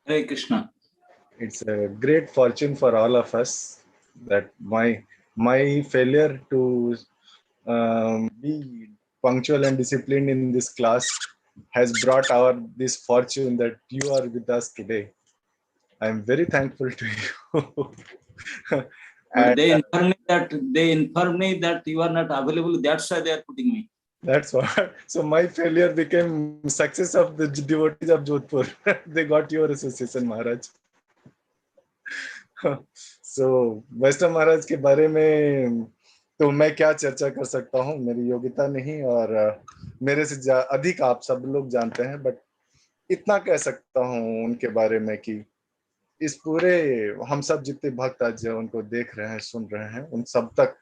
Hare Krishna. It's a great fortune for all of us that my failure to be punctual and disciplined in this class has brought our this fortune that you are with us today. I am very thankful to you. But they informed me that you are not available. That's why they are putting me. That's what. So my failure became success of the devotees of Jodhpur. They got your association, Maharaj. So वैष्णव महाराज के बारे में तो मैं क्या चर्चा कर सकता हूँ, मेरी योग्यता नहीं और मेरे से अधिक आप सब लोग जानते हैं, बट इतना कह सकता हूँ उनके बारे में कि इस पूरे हम सब जितने भक्त आज उनको देख रहे हैं, सुन रहे हैं, उन सब तक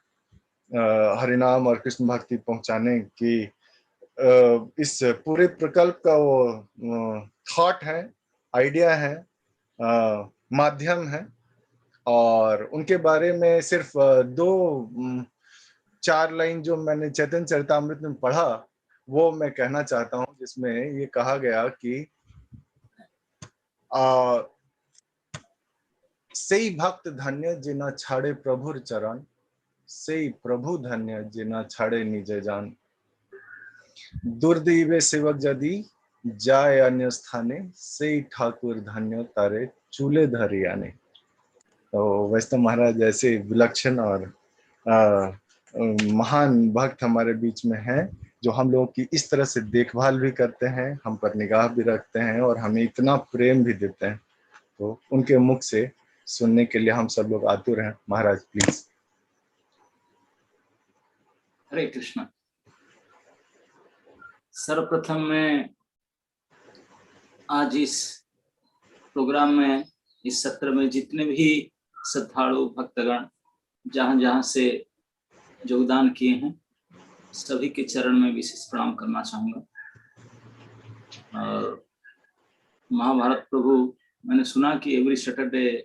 हरिनाम और कृष्ण भक्ति पहुंचाने की इस पूरे प्रकल्प का वो थॉट है, आइडिया है, माध्यम है। और उनके बारे में सिर्फ 2-4 लाइन जो मैंने चैतन्य चरितामृत में पढ़ा वो मैं कहना चाहता हूँ, जिसमें ये कहा गया कि सेई भक्त धन्य जिना छाड़े प्रभुर चरण, सेई प्रभु धन्य जिना छाड़े निजे जान, दुर्दैवे सेवक यदि जाय अन्य स्थाने, सेई ठाकुर धन्य तारे चूले धरियाने। तो वैष्णव महाराज ऐसे विलक्षण और महान भक्त हमारे बीच में हैं, जो हम लोगों की इस तरह से देखभाल भी करते हैं, हम पर निगाह भी रखते हैं और हमें इतना प्रेम भी देते हैं। तो उनके मुख से सुनने के लिए हम सब लोग आतुर हैं। महाराज प्लीज। हरे कृष्णा। सर्वप्रथम मैं आज इस प्रोग्राम में, इस सत्र में जितने भी श्रद्धालु भक्तगण जहां जहां से योगदान किए हैं, सभी के चरण में विशेष प्रणाम करना चाहूंगा। और महाभारत प्रभु, मैंने सुना कि every Saturday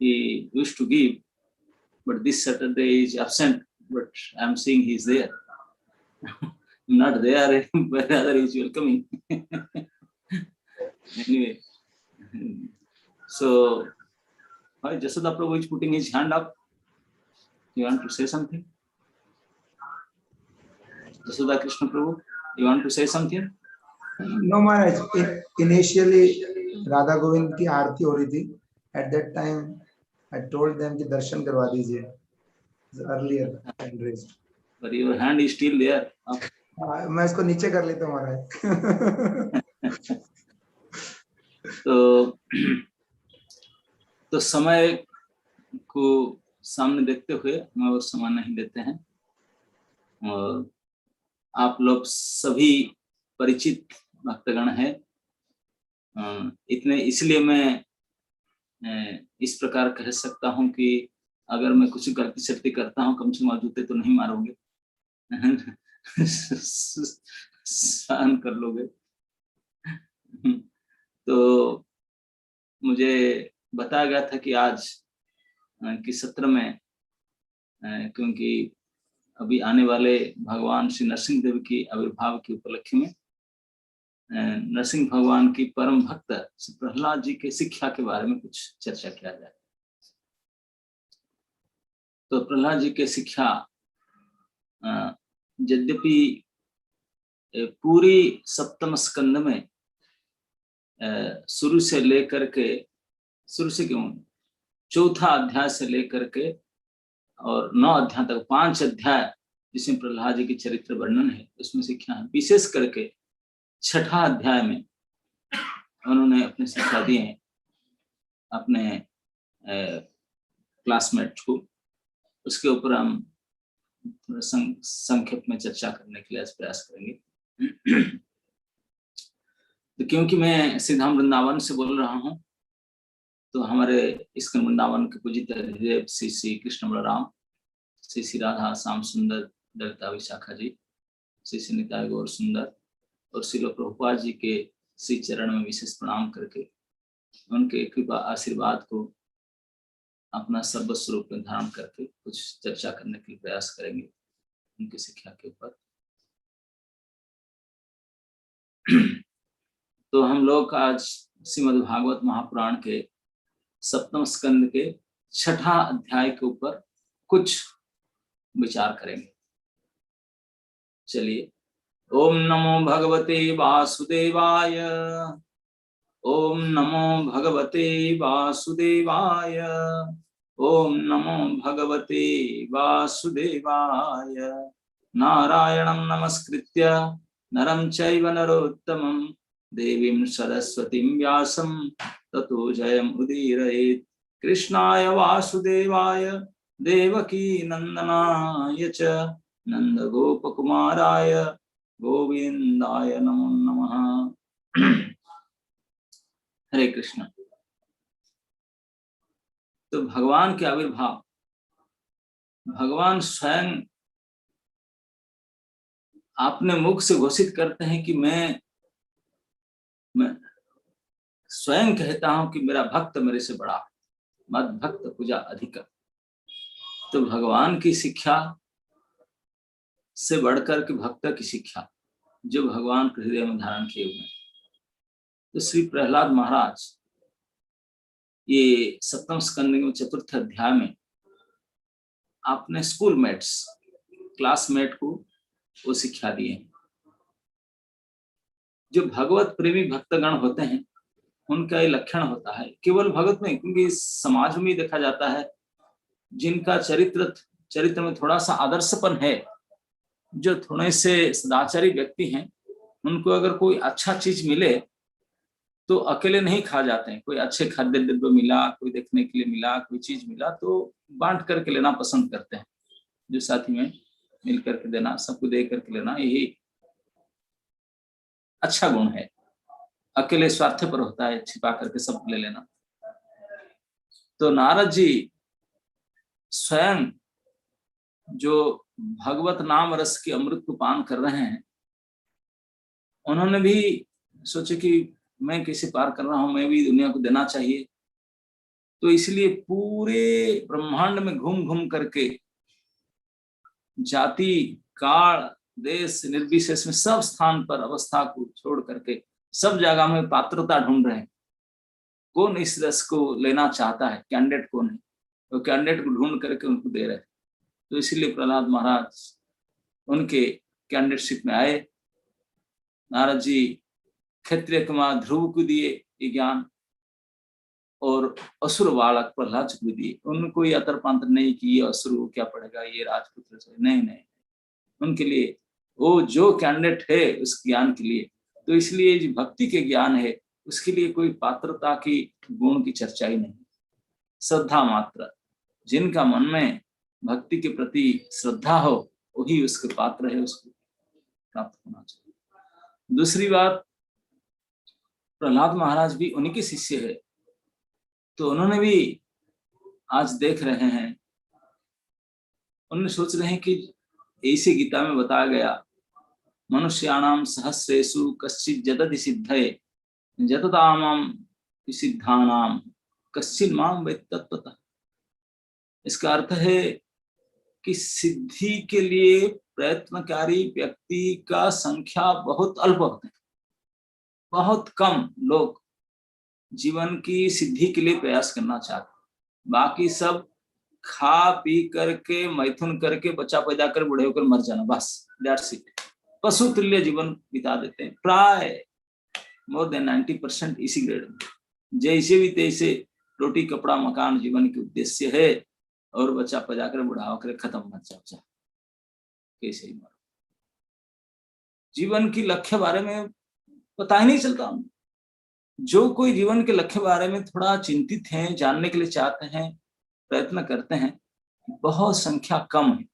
he used to give, but this Saturday is absent, but I am seeing he is there. Not there, but rather he is welcoming. Anyway, so why Jasoda Prabhu is putting his hand up? You want to say something? Jasoda Krishna Prabhu, you want to say something? No Maharaj, initially Radha Govind की आरती हो रही थी. At that time I told them कि दर्शन करवा दीजिए. Earlier hand raised. But your hand is still there. मैं इसको नीचे कर लेता हूँ महाराज. तो समय को सामने देखते हुए हम और समय नहीं देते हैं, और आप लोग सभी परिचित भक्तगण हैं, इतने इसलिए मैं इस प्रकार कह सकता हूं कि अगर मैं कुछ गलती सलती करता हूं, कम से कम जूते तो नहीं मारोगे, सहन कर लोगे। तो मुझे बताया गया था कि आज की सत्र में, क्योंकि अभी आने वाले भगवान श्री नरसिंह देव की आविर्भाव की उपलक्ष्य में नरसिंह भगवान की परम भक्त प्रहलाद जी के शिक्षा के बारे में कुछ चर्चा किया जाए। तो प्रहलाद जी के शिक्षा यद्यपि पूरी सप्तम स्कंद में शुरू से लेकर के, शुरू से क्यों, चौथा अध्याय से लेकर के और 9 अध्याय तक 5 अध्याय जिसमें प्रहलाद जी की चरित्र वर्णन है, उसमें शिक्षा है। विशेष करके 6ठा अध्याय में उन्होंने अपने शिक्षा दिए हैं अपने क्लासमेट को। उसके ऊपर हम संक्षेप में चर्चा करने के लिए प्रयास करेंगे। तो क्योंकि मैं सीधा वृंदावन से बोल रहा हूं, तो हमारे इस्कॉन वृंदावन के पूजित हृदय श्री श्री कृष्ण बलराम, श्री श्री राधा श्याम सुंदर दलिता विशाखा जी, श्री श्री निताई गौर सुंदर और श्रील प्रभुपाद जी के श्री चरण में विशेष प्रणाम करके उनके कृपा आशीर्वाद को अपना सर्वस्वरूप में धारण करके कुछ चर्चा करने के लिए प्रयास करेंगे उनकी शिक्षा के ऊपर। तो हम लोग आज श्रीमद् भागवत महापुराण के 7वें स्कंद के 6ठा अध्याय के ऊपर कुछ विचार करेंगे। चलिए। ओम नमो भगवते वासुदेवाय। ओम नमो भगवते वासुदेवाय। ओम नमो भगवते वासुदेवाय। नारायणं नमस्कृत्य नरं चैव नरोत्तमं देवीं सरस्वतीं व्यासं ततो जयमुदीरयेत्। कृष्णाय वासुदेवाय देवकी नंदनाय च नंदगोपकुमाराय गोविंदाय नमो नमः। हरे कृष्ण। तो भगवान के आविर्भाव, भगवान स्वयं अपने मुख से घोषित करते हैं कि मैं स्वयं कहता हूं कि मेरा भक्त मेरे से बड़ा, मद भक्त पूजा अधिक। तो भगवान की शिक्षा से बढ़कर के भक्त की शिक्षा जो भगवान के हृदय में धारण किए हुए। तो श्री प्रहलाद महाराज ये 7वें स्कंद में 4th अध्याय में आपने स्कूलमेट्स, क्लासमेट को वो शिक्षा दिए। जो भगवत प्रेमी भक्तगण होते हैं उनका ये लक्षण होता है, केवल भगवत में, क्योंकि समाज में देखा जाता है जिनका चरित्र में थोड़ा सा आदर्शपन है, जो थोड़े से सदाचारी व्यक्ति हैं, उनको अगर कोई अच्छा चीज मिले तो अकेले नहीं खा जाते हैं। कोई अच्छे खाद्य द्रव्य मिला, कोई देखने के लिए मिला, कोई चीज मिला तो बांट करके लेना पसंद करते हैं। जो साथी में मिल करके देना, सबको दे करके लेना, यही अच्छा गुण है। अकेले स्वार्थ पर होता है, छिपा करके सब ले लेना। तो नारद जी स्वयं जो भगवत नाम रस के अमृत को पान कर रहे हैं, उन्होंने भी सोचे कि मैं कैसे पार कर रहा हूं, मैं भी दुनिया को देना चाहिए। तो इसलिए पूरे ब्रह्मांड में घूम घूम करके जाति काल देश निर्विशेष में सब स्थान पर अवस्था को छोड़ करके सब जगह में पात्रता ढूंढ रहे हैं। कौन इस रस को लेना चाहता है, कैंडिडेट कौन है, तो कैंडिडेट को ढूंढ करके उनको दे रहे हैं। तो इसीलिए प्रहलाद महाराज उनके कैंडिडेटशिप में आए। नारद जी क्षत्रिय कुमार ध्रुव को दिए ये ज्ञान, और असुर बालक प्रहलाद को दिए। उनको ये अतर पांतर नहीं कि ये असुर क्या पड़ेगा, ये राजपुत्र से, नहीं, उनके लिए वो जो कैंडिडेट है उस ज्ञान के लिए। तो इसलिए जो भक्ति के ज्ञान है उसके लिए कोई पात्रता की गुण की चर्चा ही नहीं, श्रद्धा मात्र। जिनका मन में भक्ति के प्रति श्रद्धा हो वही उसके पात्र है, उसको प्राप्त होना चाहिए। दूसरी बात, प्रहलाद महाराज भी उन्हीं के शिष्य है, तो उन्होंने भी आज देख रहे हैं, उन्होंने सोच रहे हैं कि ऐसे गीता में बताया गया, मनुष्याणाम सहस्रेषु कश्चित् जदति सिद्धये जततामाम सिद्धानाम कश्चिन् माम वेत्ति तत्त्वतः। इसका अर्थ है कि सिद्धि के लिए प्रयत्नकारी व्यक्ति का संख्या बहुत अल्प होते हैं। बहुत कम लोग जीवन की सिद्धि के लिए प्रयास करना चाहते, बाकी सब खा पी करके मैथुन करके बच्चा पैदा कर बूढ़े होकर मर जाना, बस दैट्स इट। पशु तुल्य जीवन बिता देते हैं, प्राय मोर देन 90% इसी ग्रेड में। जैसे भी तैसे रोटी कपड़ा मकान जीवन के उद्देश्य है, और बच्चा पैदा कर बूढ़ा होकर खत्म, मर जाओ, कैसे ही मरो। जीवन की लक्ष्य बारे में पता ही नहीं चलता। जो कोई जीवन के लक्ष्य बारे में थोड़ा चिंतित हैं, जानने के लिए चाहते हैं, प्रयत्न करते हैं, बहुत संख्या कम है।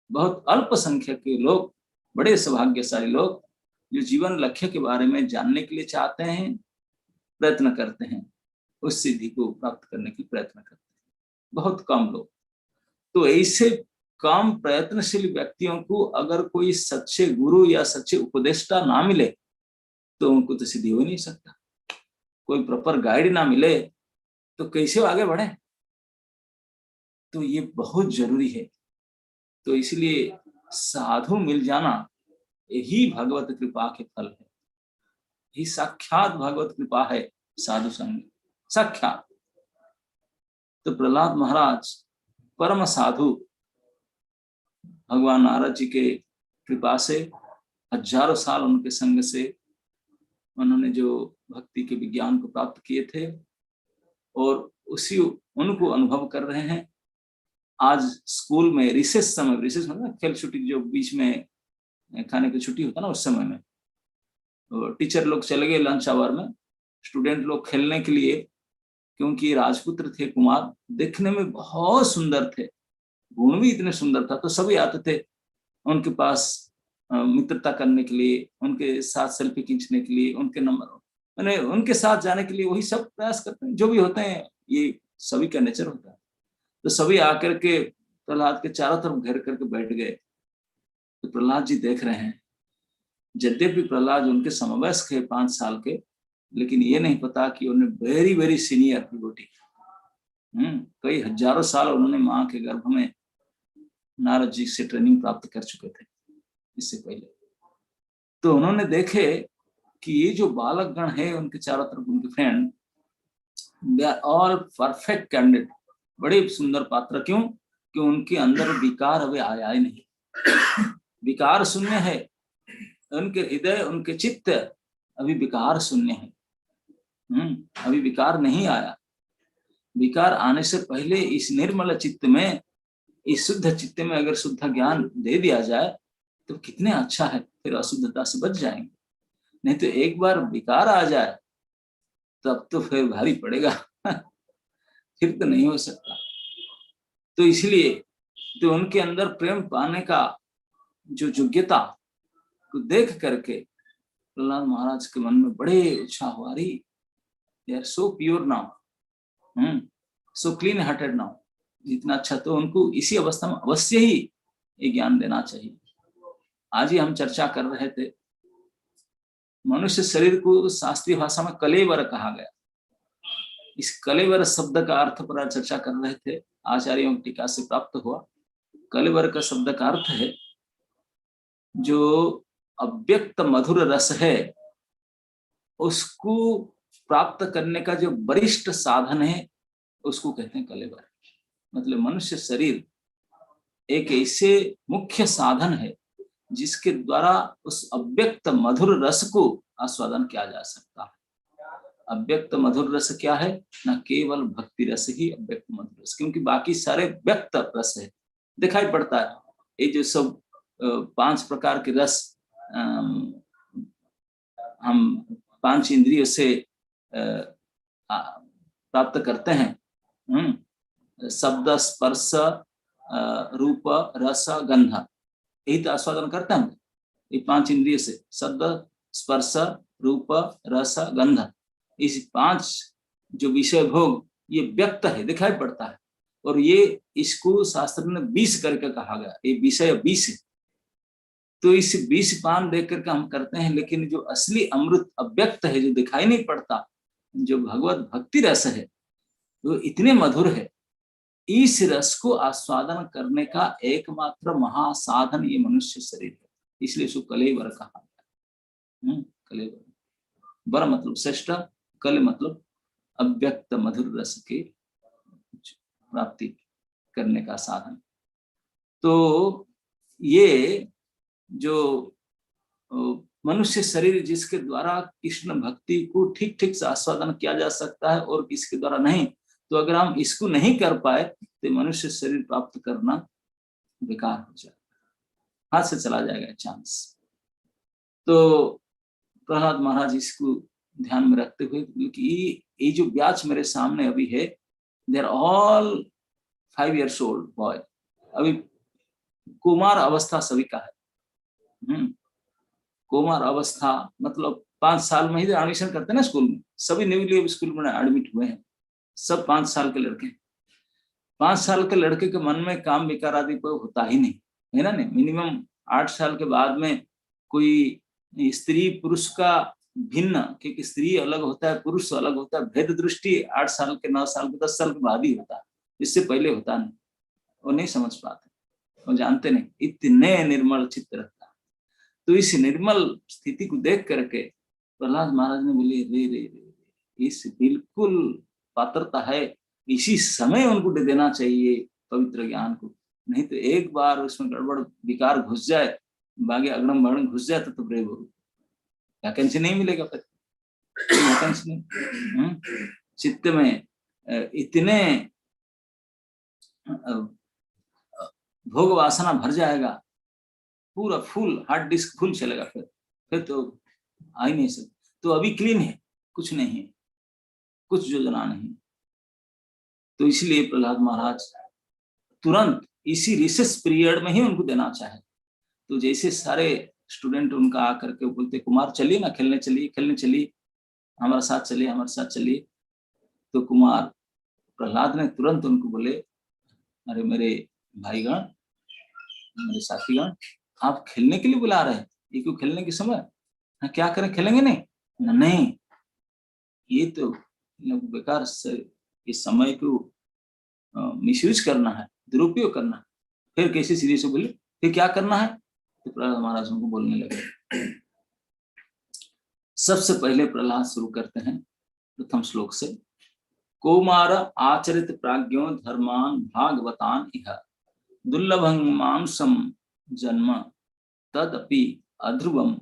बहुत अल्पसंख्यक के लोग, बड़े सौभाग्यशाली लोग जो जीवन लक्ष्य के बारे में जानने के लिए चाहते हैं, प्रयत्न करते हैं, उस सिद्धि को प्राप्त करने की प्रयत्न करते हैं, बहुत कम लोग। तो ऐसे कम प्रयत्नशील व्यक्तियों को अगर कोई सच्चे गुरु या सच्चे उपदेष्टा ना मिले तो उनको तो सिद्धि हो नहीं सकता। कोई प्रॉपर गाइड ना मिले तो कैसे आगे बढ़े। तो ये बहुत जरूरी है। तो इसलिए साधु मिल जाना यही भगवत कृपा के फल है, यही साक्षात भगवत कृपा है साधु संग साक्षात। तो प्रहलाद महाराज परम साधु, भगवान नारद जी के कृपा से हजारों साल उनके संग से उन्होंने जो भक्ति के विज्ञान को प्राप्त किए थे और उसी उनको अनुभव कर रहे हैं। आज स्कूल में रिसेस समय, रिसेस मतलब खेल छुट्टी जो बीच में खाने की छुट्टी होता ना, उस समय में तो टीचर लोग चले गए लंच आवर में, स्टूडेंट लोग खेलने के लिए, क्योंकि राजपुत्र थे कुमार, देखने में बहुत सुंदर थे, गुण भी इतने सुंदर था, तो सभी आते थे उनके पास मित्रता करने के लिए, उनके साथ सेल्फी खींचने के लिए, उनके नंबर मैंने उनके साथ जाने के लिए, वही सब प्रयास करते हैं जो भी होते हैं, ये सभी का नेचर होता है। तो सभी आकर के प्रहलाद के चारों तरफ घेर करके बैठ गए। तो प्रहलाद जी देख रहे हैं, यद्यपि प्रहलाद उनके समवयस्क है 5 साल के, लेकिन ये नहीं पता कि उन्हें वेरी वेरी सीनियर डिवोटी, कई हजारों साल उन्होंने माँ के गर्भ में नारद जी से ट्रेनिंग प्राप्त कर चुके थे इससे पहले। तो उन्होंने देखे कि ये जो बालक गण है उनके चारों तरफ, उनके friend, they are all perfect candidate, बड़े सुंदर पात्र। क्यों? कि उनके अंदर विकार अभी आया ही नहीं, विकार शून्य है उनके हृदय, उनके चित्त अभी विकार शून्य है। अभी विकार नहीं आया। विकार आने से पहले इस निर्मल चित्त में, इस शुद्ध चित्त में अगर शुद्ध ज्ञान दे दिया जाए तो कितने अच्छा है, फिर अशुद्धता से बच जाएंगे। नहीं तो एक बार विकार आ जाए तब तो फिर भारी पड़ेगा फिर तो नहीं हो सकता। तो इसलिए तो उनके अंदर प्रेम पाने का जो योग्यता को देख करके प्रहलाद महाराज के मन में बड़े उत्साह हुआ, अरे they are so pure now, so clean hearted now, जितना अच्छा। तो उनको इसी अवस्था में अवश्य ही ये ज्ञान देना चाहिए। आज ही हम चर्चा कर रहे थे, मनुष्य शरीर को शास्त्रीय भाषा में कलेवर कहा गया। इस कलेवर शब्द का अर्थ पर चर्चा कर रहे थे, आचार्यों की टीका से प्राप्त हुआ। कलेवर का शब्द का अर्थ है जो अव्यक्त मधुर रस है उसको प्राप्त करने का जो वरिष्ठ साधन है उसको कहते हैं कलेवर। मतलब मनुष्य शरीर एक ऐसे मुख्य साधन है जिसके द्वारा उस अव्यक्त मधुर रस को आस्वादन किया जा सकता है। अव्यक्त मधुर रस क्या है? न केवल भक्ति रस ही अव्यक्त मधुर रस, क्योंकि बाकी सारे व्यक्त रस है, दिखाई पड़ता है। ये जो सब 5 प्रकार के रस हम 5 इंद्रियों से प्राप्त करते हैं, शब्द स्पर्श रूप रस गंध, यही तो आस्वादन करते हैं हम ये 5 इंद्रिय से। शब्द स्पर्श रूप रस गंध, इस 5 जो विषय भोग ये व्यक्त है, दिखाई पड़ता है। और ये इसको शास्त्र में 20 करके कहा गया, ये विषय 20 है। तो इस 20 पान देख करके हम करते हैं, लेकिन जो असली अमृत अव्यक्त है, जो दिखाई नहीं पड़ता, जो भगवत भक्ति रस है, वो इतने मधुर है। इस रस को आस्वादन करने का एकमात्र महासाधन ये मनुष्य शरीर है, इसलिए इसको कलेवर कहा गया। कलेवर बर मतलब श्रेष्ठ, कल मतलब अव्यक्त मधुर रस की प्राप्ति करने का साधन। तो ये जो मनुष्य शरीर जिसके द्वारा कृष्ण भक्ति को ठीक ठीक से आस्वादन किया जा सकता है और किसके द्वारा नहीं, तो अगर हम इसको नहीं कर पाए तो मनुष्य शरीर प्राप्त करना बेकार हो जाएगा, हाथ से चला जाएगा चांस। तो प्रहलाद महाराज इसको ध्यान में रखते हुए, क्योंकि ये जो ब्याच मेरे सामने अभी है, they are all 5 years old boy, अभी कुमार अवस्था सभी का है। कुमार अवस्था मतलब 5 साल में ही एडमिशन करते हैं ना स्कूल में, सभी न्यूली स्कूल में एडमिट हुए हैं, सब 5 साल के लड़के। 5 साल के लड़के के मन में काम विकार आदि कोई होता ही नहीं है ना। नहीं, मिनिमम 8 साल के बाद में कोई स्त्री पुरुष का भिन्न, क्योंकि स्त्री अलग होता है, पुरुष अलग होता है, भेद दृष्टि 8 साल के 9 साल के 10 साल के बाद ही होता है, इससे पहले होता नहीं। वो नहीं समझ पाते, वो जानते नहीं, इतने निर्मल चित्त रखता। तो इस निर्मल स्थिति को देख करके प्रहलाद महाराज ने बोले, रे रे रे इस बिल्कुल पात्रता है, इसी समय उनको दे देना चाहिए पवित्र ज्ञान को, नहीं तो एक बार उसमें गड़बड़ विकार घुस जाए, बागे अगड़म बगड़म घुस जाए तो ब्रेव हो, वैकेंसी नहीं मिलेगा, फिर वैकेंसी नहीं। चित्त में इतने भोग वासना भर जाएगा, पूरा फुल हार्ड डिस्क फुल चलेगा, फिर तो आ ही नहीं सकता। तो अभी क्लीन है, कुछ नहीं है, कुछ योजना नहीं। तो इसलिए प्रहलाद महाराज तुरंत इसी रिसेस पीरियड में ही उनको देना चाहे। तो जैसे सारे स्टूडेंट उनका आकर के बोलते, कुमार चलिए ना, खेलने चलिए, हमारे साथ चलिए। तो कुमार प्रहलाद ने तुरंत उनको बोले, अरे मेरे भाईगण, मेरे साथीगण, आप खेलने के लिए बुला रहे हैं, ये क्यों खेलने के समय, क्या करें, खेलेंगे नहीं? नहीं, ये तो बेकार से इस समय को मिसयूज करना है, दुरुपयोग करना है। फिर कैसे सीधे से बोले, फिर क्या करना है? तो प्रहलाद महाराज उनको बोलने लगे। सबसे पहले प्रहलाद शुरू करते हैं प्रथम श्लोक से, कौमार आचरित प्राज्ञो धर्मान भागवतान इह दुर्लभं मांसम जन्म तदपि अध्रुवम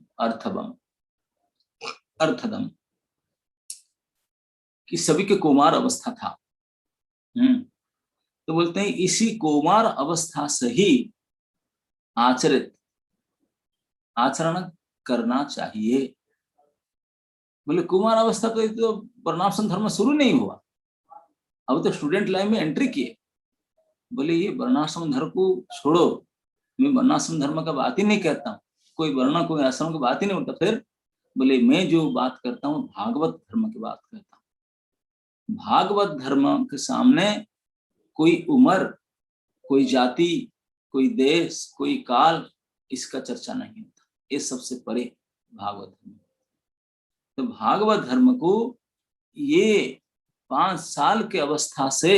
अर्थदम, कि सभी के कौमार अवस्था था। तो बोलते हैं इसी कौमार अवस्था से ही आचरण करना चाहिए। बोले कुमार अवस्था तो वर्णाश्रम धर्म शुरू नहीं हुआ, अब तो स्टूडेंट लाइफ में एंट्री किए। बोले ये वर्णाश्रम धर्म को छोड़ो, मैं वर्णाश्रम धर्म का बात ही नहीं कहता हूँ, कोई वर्ण कोई आश्रम की बात ही नहीं होता। फिर बोले मैं जो बात करता हूँ भागवत धर्म की बात करता हूँ। भागवत धर्म के सामने कोई उम्र, कोई जाति, कोई देश, कोई काल, इसका चर्चा नहीं होता, ये सबसे परे भागवत धर्म। तो भागवत धर्म को ये 5 साल के अवस्था से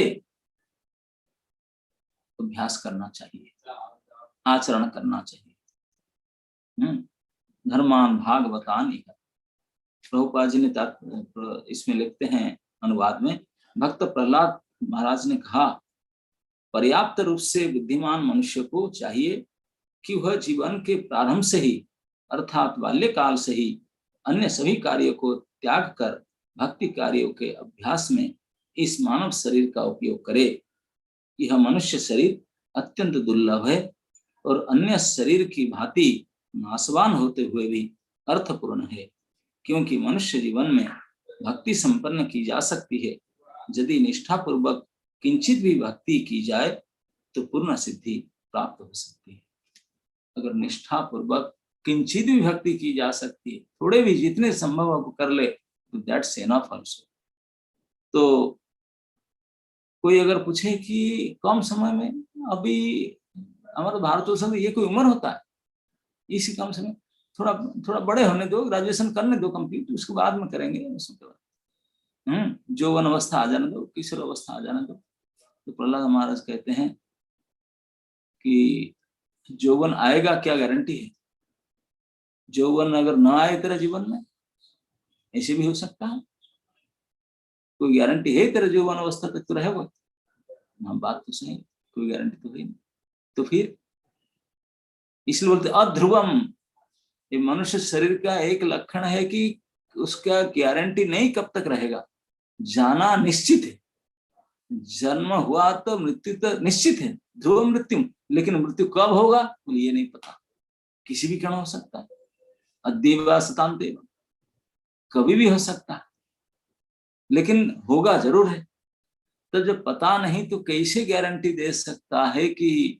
अभ्यास करना चाहिए, आचरण करना चाहिए। धर्मान भागवतान इह, प्रभुपाद जी ने इसमें लिखते हैं अनुवाद में, भक्त प्रहलाद महाराज ने कहा, पर्याप्त रूप से बुद्धिमान मनुष्य को चाहिए कि वह जीवन के प्रारंभ से ही अर्थात बाल्यकाल से ही अन्य सभी कार्यों को त्याग कर भक्ति कार्यों के अभ्यास में इस मानव शरीर का उपयोग करे। यह मनुष्य शरीर अत्यंत दुर्लभ है और अन्य शरीर की भांति नाशवान होते हुए भी अर्थपूर्ण है, क्योंकि मनुष्य जीवन में भक्ति संपन्न की जा सकती है। यदि निष्ठा पूर्वक किंचित भी भक्ति की जाए तो पूर्ण सिद्धि प्राप्त हो सकती है। अगर निष्ठा पूर्वक किंचित भी भक्ति की जा सकती है, थोड़े भी, जितने संभव हो कर ले, तो दैट्स इनफ आल्सो। तो कोई अगर पूछे कि कम समय में, अभी हमारे भारतवर्ष में ये कोई उम्र होता है, इसी कम समय, थोड़ा बड़े होने दो, ग्रेजुएशन करने दो कंप्लीट, उसके बाद में करेंगे, उसके बाद जौवन अवस्था आ जाने दो, किशोर अवस्था आ जाने दो। तो प्रहलाद महाराज कहते हैं कि जौवन आएगा क्या गारंटी है? जौवन अगर ना आए तेरा जीवन में, ऐसे भी हो सकता है, कोई गारंटी है तेरा जौवन अवस्था तक तो रहेगा? हाँ, बात तो सही, कोई गारंटी तो है नहीं। तो फिर इसलिए बोलते अध्रुवम, ये मनुष्य शरीर का एक लक्षण है कि उसका गारंटी नहीं कब तक रहेगा, जाना निश्चित है। जन्म हुआ तो मृत्यु तो निश्चित है, ध्रुव मृत्यु, लेकिन मृत्यु कब होगा ये नहीं पता, किसी भी क्षण हो सकता है, अद्येवा सतान्तेव, कभी भी हो सकता है, लेकिन होगा जरूर है। तो जब पता नहीं तो कैसे गारंटी दे सकता है कि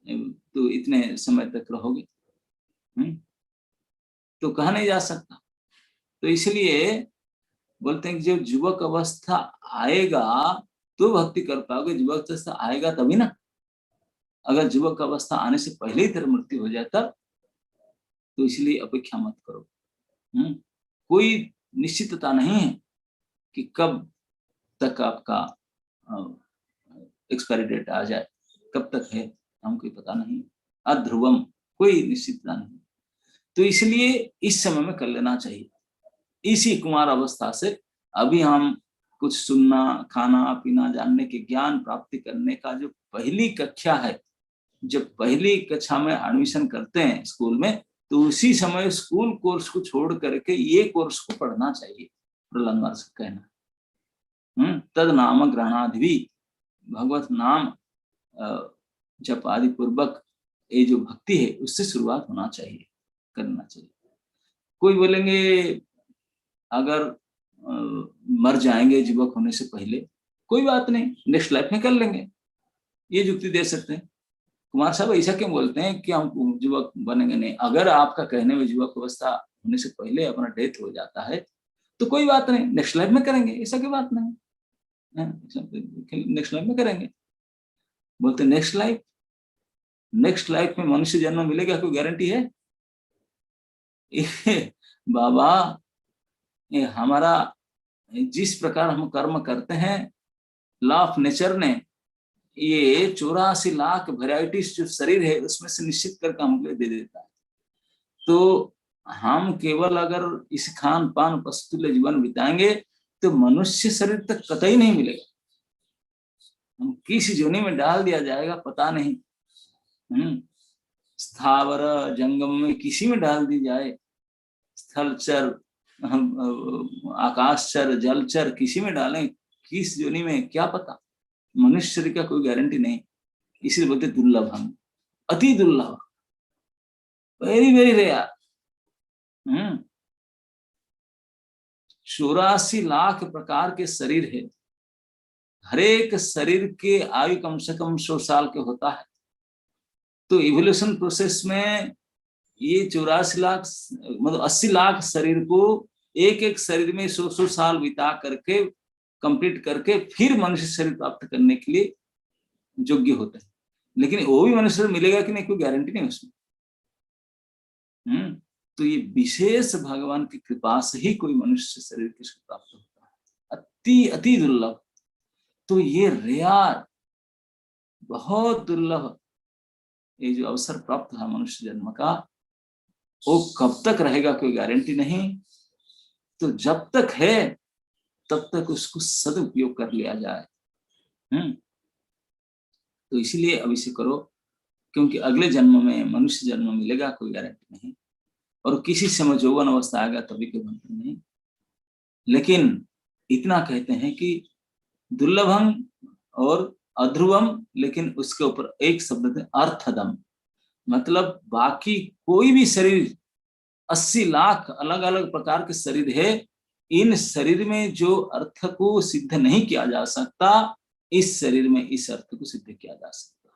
तो इतने समय तक रहोगे? तो कहा नहीं जा सकता। तो इसलिए बोलते हैं कि जब युवक अवस्था आएगा तो भक्ति कर पाओगे, युवक अवस्था आएगा तभी ना। अगर युवक अवस्था आने से पहले ही तेरा मृत्यु हो जाए तब, तो इसलिए अपेक्षा मत करो। कोई निश्चितता नहीं है कि कब तक आपका एक्सपायरी डेट आ जाए, कब तक है हमको पता नहीं, अध्रुवम, कोई निश्चितता नहीं। तो इसलिए इस समय में कर लेना चाहिए, इसी कुमार अवस्था से अभी हम कुछ सुनना, खाना पीना, जानने के ज्ञान प्राप्ति करने का जो पहली कक्षा है, जब पहली कक्षा में एडमिशन करते हैं स्कूल में, तो उसी समय स्कूल कोर्स को छोड़ करके ये कोर्स को पढ़ना चाहिए। प्रहलाद महाराज का कहना, तद नाम ग्रहणादि, भगवत नाम जप आदि पूर्वक ये जो भक्ति है उससे शुरुआत होना चाहिए, करना चाहिए। कोई बोलेंगे अगर मर जाएंगे युवक होने से पहले, कोई बात नहीं, नेक्स्ट लाइफ में कर लेंगे, ये युक्ति दे सकते हैं। कुमार साहब ऐसा क्यों बोलते हैं कि हम युवक बनेंगे? नहीं, अगर आपका कहने में युवक अवस्था होने से पहले अपना डेथ हो जाता है तो कोई बात नहीं, नेक्स्ट लाइफ में करेंगे, ऐसा कोई बात नहीं, नेक्स्ट लाइफ में करेंगे। बोलते नेक्स्ट लाइफ में मनुष्य जन्म मिलेगा, कोई गारंटी है? बाबा, ये हमारा जिस प्रकार हम कर्म करते हैं, लॉ ऑफ नेचर ने ये 84 लाख वेराइटीज जो शरीर है उसमें से निश्चित करके हमको दे देता है। तो हम केवल अगर इस खान पान पशुतुल्य जीवन बिताएंगे तो मनुष्य शरीर तक कतई नहीं मिलेगा। हम किस योनि में डाल दिया जाएगा पता नहीं, स्थावर जंगम में किसी में डाल दी जाए, स्थलचर, आकाशचर, जलचर, किसी में डालें, किस योनि में क्या पता। मनुष्य शरीर का कोई गारंटी नहीं, इसलिए बोलते दुर्लभ, हम अति दुर्लभ, वेरी वेरी रेयर। 84 लाख प्रकार के शरीर है, हर एक शरीर के आयु कम से कम 100 साल के होता है। तो इवोल्यूशन प्रोसेस में ये 84 लाख मतलब 80 लाख शरीर को एक एक शरीर में 100 साल बिता करके कंप्लीट करके फिर मनुष्य शरीर प्राप्त करने के लिए योग्य होते हैं। लेकिन वो भी मनुष्य मिलेगा कि नहीं, कोई गारंटी नहीं उसमें। तो ये विशेष भगवान की कृपा से ही कोई मनुष्य शरीर के प्राप्त होता है, अति अति दुर्लभ। तो ये रेयर, बहुत दुर्लभ ये जो अवसर प्राप्त है मनुष्य जन्म का, वो कब तक रहेगा कोई गारंटी नहीं। तो जब तक है तब तक उसको सदुपयोग कर लिया जाए। तो इसीलिए अभी से करो, क्योंकि अगले जन्म में मनुष्य जन्म मिलेगा, कोई गारंटी नहीं। और किसी समय यौवन अवस्था आएगा तभी कोई गारंटी नहीं। लेकिन इतना कहते हैं कि दुर्लभम और अध्रुवम, लेकिन उसके ऊपर एक शब्द है अर्थदम, मतलब बाकी कोई भी शरीर 80 लाख अलग अलग प्रकार के शरीर है, इन शरीर में जो अर्थ को सिद्ध नहीं किया जा सकता, इस शरीर में इस अर्थ को सिद्ध किया जा सकता।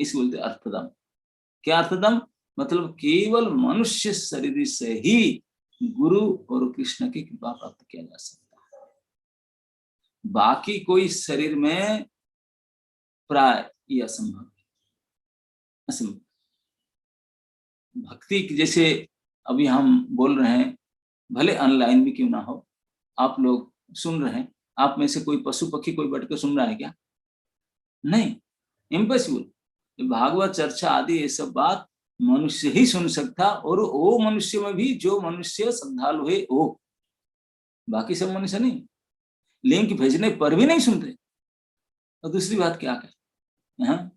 इस बोलते अर्थदम। क्या अर्थदम? मतलब केवल मनुष्य शरीर से ही गुरु और कृष्ण की कृपा प्राप्त किया जा सकता है। बाकी कोई शरीर में प्राय ये असंभव है, असंभव। भक्ति की जैसे अभी हम बोल रहे हैं, भले ऑनलाइन भी क्यों ना हो, आप लोग सुन रहे हैं, आप में से कोई पशु पक्षी कोई बैठ कर सुन रहा है क्या? नहीं, इम्पॉसिबल। भागवत चर्चा आदि ये सब बात मनुष्य ही सुन सकता, और वो मनुष्य में भी जो मनुष्य श्रद्धालु है वो, बाकी सब मनुष्य नहीं। लिंक भेजने पर भी नहीं सुनते। और दूसरी बात क्या करें,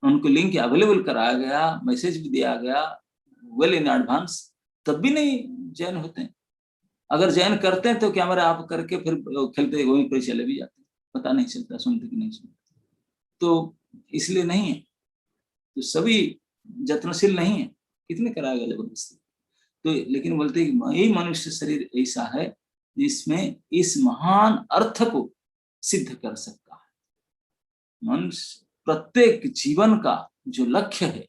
उनको लिंक अवेलेबल कराया गया, मैसेज भी दिया गया वेल इन एडवांस, तब भी नहीं जैन होते हैं। अगर जैन करते हैं तो कैमरा आप करके फिर खेलते वहीं पर चले भी जाते हैं, पता नहीं चलता सुनते कि नहीं सुनते। तो इसलिए नहीं है, तो सभी जत्नशील नहीं है, कितने कराया गया जबरदस्ती। तो लेकिन बोलते हैं कि यही मनुष्य शरीर ऐसा है जिसमें इस महान अर्थ को सिद्ध कर सकता है। मनुष्य प्रत्येक जीवन का जो लक्ष्य है,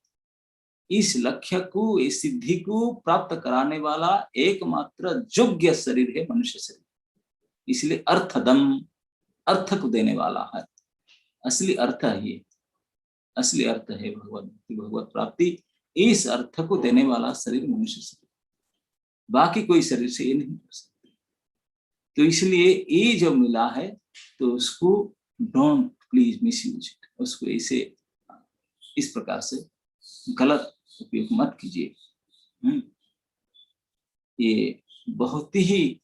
इस लक्ष्य को, इस सिद्धि को प्राप्त कराने वाला एकमात्र योग्य शरीर है मनुष्य शरीर। इसलिए अर्थदम, अर्थ को देने वाला है। असली अर्थ है ये, असली अर्थ है भगवत भक्ति, भगवत प्राप्ति। इस अर्थ को देने वाला शरीर मनुष्य शरीर, बाकी कोई शरीर से ये नहीं कर सकते। तो इसलिए ये जो मिला है तो उसको don't please miss use it, उसको ऐसे इस प्रकार से गलत उपयोग मत कीजिए। ये बहुत ही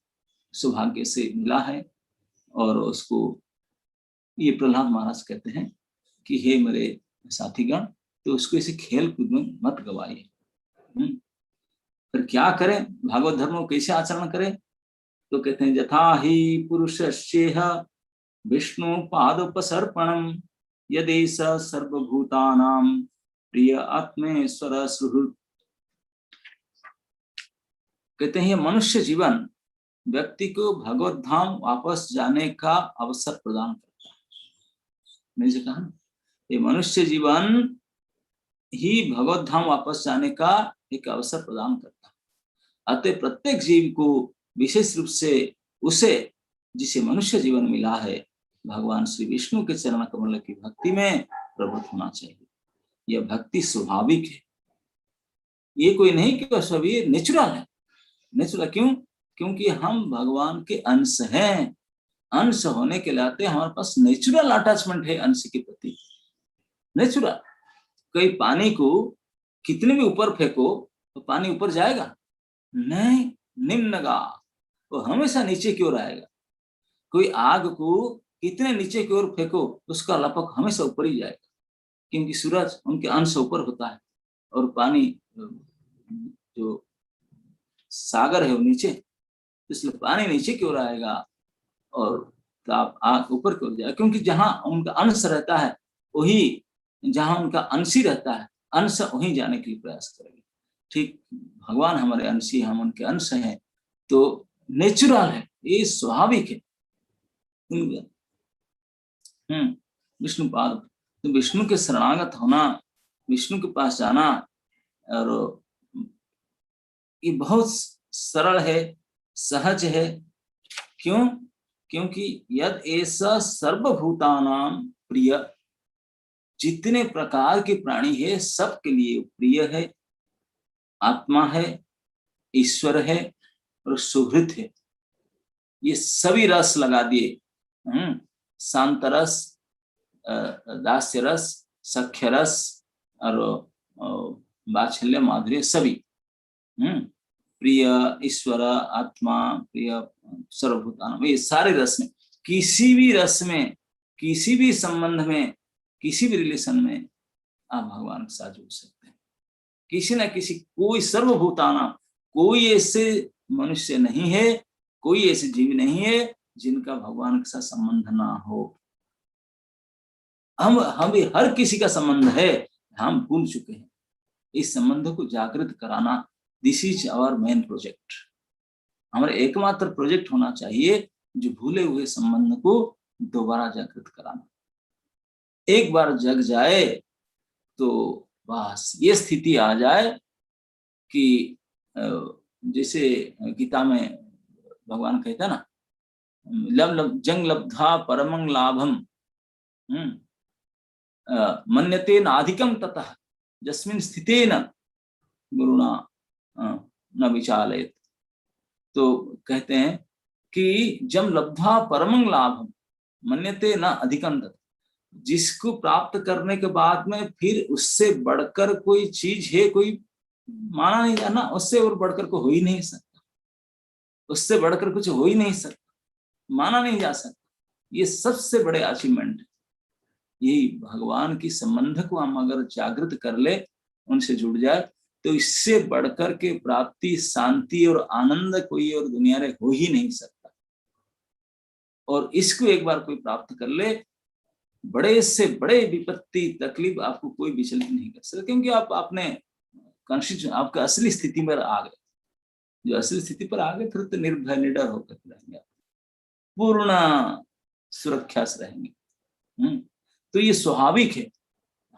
सौभाग्य से मिला है। और उसको ये प्रहलाद महाराज कहते हैं कि हे मेरे साथीगण, तो उसको इसे खेल कूद में मत गवाइए। फिर क्या करें, भागवत धर्म को कैसे आचरण करें? तो कहते हैं यथा ही पुरुषस्येह विष्णु पादोपसर्पणम यदि स सर्वभूतानां प्रिय आत्मेश्वर सुहृद। कहते हैं ये मनुष्य जीवन व्यक्ति को भगवत धाम वापस जाने का अवसर प्रदान करता है। मैंने कहा ना, ये मनुष्य जीवन ही भगवत धाम वापस जाने का एक अवसर प्रदान करता है। अतः प्रत्येक जीव को विशेष रूप से उसे जिसे मनुष्य जीवन मिला है भगवान श्री विष्णु के चरण कमल की भक्ति में प्रवृत्त होना चाहिए। यह भक्ति स्वाभाविक है, ये कोई नहीं कि सभी नेचुरल है। नेचुरल क्यों? क्योंकि हम भगवान के अंश हैं। अंश होने के नाते हमारे पास नेचुरल अटैचमेंट है अंश के प्रति। नेचुरल। कोई पानी को कितने भी ऊपर फेंको तो पानी ऊपर जाएगा नहीं, निम्नगा, वो हमेशा नीचे की ओर आएगा। कोई आग को कितने नीचे की ओर फेंको उसका लपक हमेशा ऊपर ही जाएगा, क्योंकि सूरज उनके अंश ऊपर होता है और पानी जो सागर है वो नीचे, इसलिए पानी नीचे की ओर आएगा और ताप आग ऊपर की ओर जाएगा। क्योंकि जहां उनका अंश रहता है वही, जहां उनका अंशी रहता है अंश वहीं जाने के लिए प्रयास करेंगे। ठीक भगवान हमारे अंशी, हम उनके अंश हैं, तो नेचुरल है, ये स्वाभाविक है। विष्णु पाद, तो विष्णु के शरणागत होना, विष्णु के पास जाना, और ये बहुत सरल है, सहज है। क्यों? क्योंकि यद ऐसा सर्वभूतानां प्रिय, जितने प्रकार के प्राणी है सबके लिए प्रिय है, आत्मा है, ईश्वर है और सुहृद है। ये सभी रस लगा दिए, शांत रस, दास्य रस, सख्य रस और वात्सल्य माधुर्य, सभी प्रिय, ईश्वर, आत्मा, प्रिय, सर्वभूतानां, ये सारे रस में, किसी भी रस में, किसी भी संबंध में, किसी भी रिलेशन में आप भगवान के साथ जुड़ सकते हैं। किसी ना किसी, कोई सर्वभूतानां, कोई ऐसे मनुष्य नहीं है, कोई ऐसे जीव नहीं है जिनका भगवान के साथ संबंध ना हो। हम हर किसी का संबंध है, हम भूल चुके हैं। इस संबंध को जागृत कराना, this is our main project. हमारा एकमात्र प्रोजेक्ट होना चाहिए जो भूले हुए संबंध को दोबारा जागृत कराना। एक बार जग जाए तो बस ये स्थिति आ जाए कि जैसे गीता में भगवान कहता ना, जंग लब्धा परमं लाभम मन्यते नाधिकम ततः जस्मिन् स्थितेन गुरुणा न विचालयेत्। तो कहते हैं कि जब लब्धा परमं लाभम मन्यते न अधिकम ततः, जिसको प्राप्त करने के बाद में फिर उससे बढ़कर कोई चीज है, कोई माना नहीं जाना, उससे और बढ़कर को हो ही नहीं सकता, उससे बढ़कर कुछ हो ही नहीं सकता, माना नहीं जा सकता। ये सबसे बड़े अचीवमेंट है। यही भगवान की संबंध को हम अगर जागृत कर ले, उनसे जुड़ जाए, तो इससे बढ़कर के प्राप्ति, शांति और आनंद कोई और दुनिया में हो ही नहीं सकता। और इसको एक बार कोई प्राप्त कर ले, बड़े से बड़े विपत्ति, तकलीफ आपको कोई विचलित नहीं कर सकता, क्योंकि आप अपने कॉन्शियस, आपके असली स्थिति पर आ गए। जो असली स्थिति पर आ गए फिर तो निर्भय, निडर होकर रहेंगे, पूर्ण सुरक्षा से रहेंगे। तो ये स्वाभाविक है,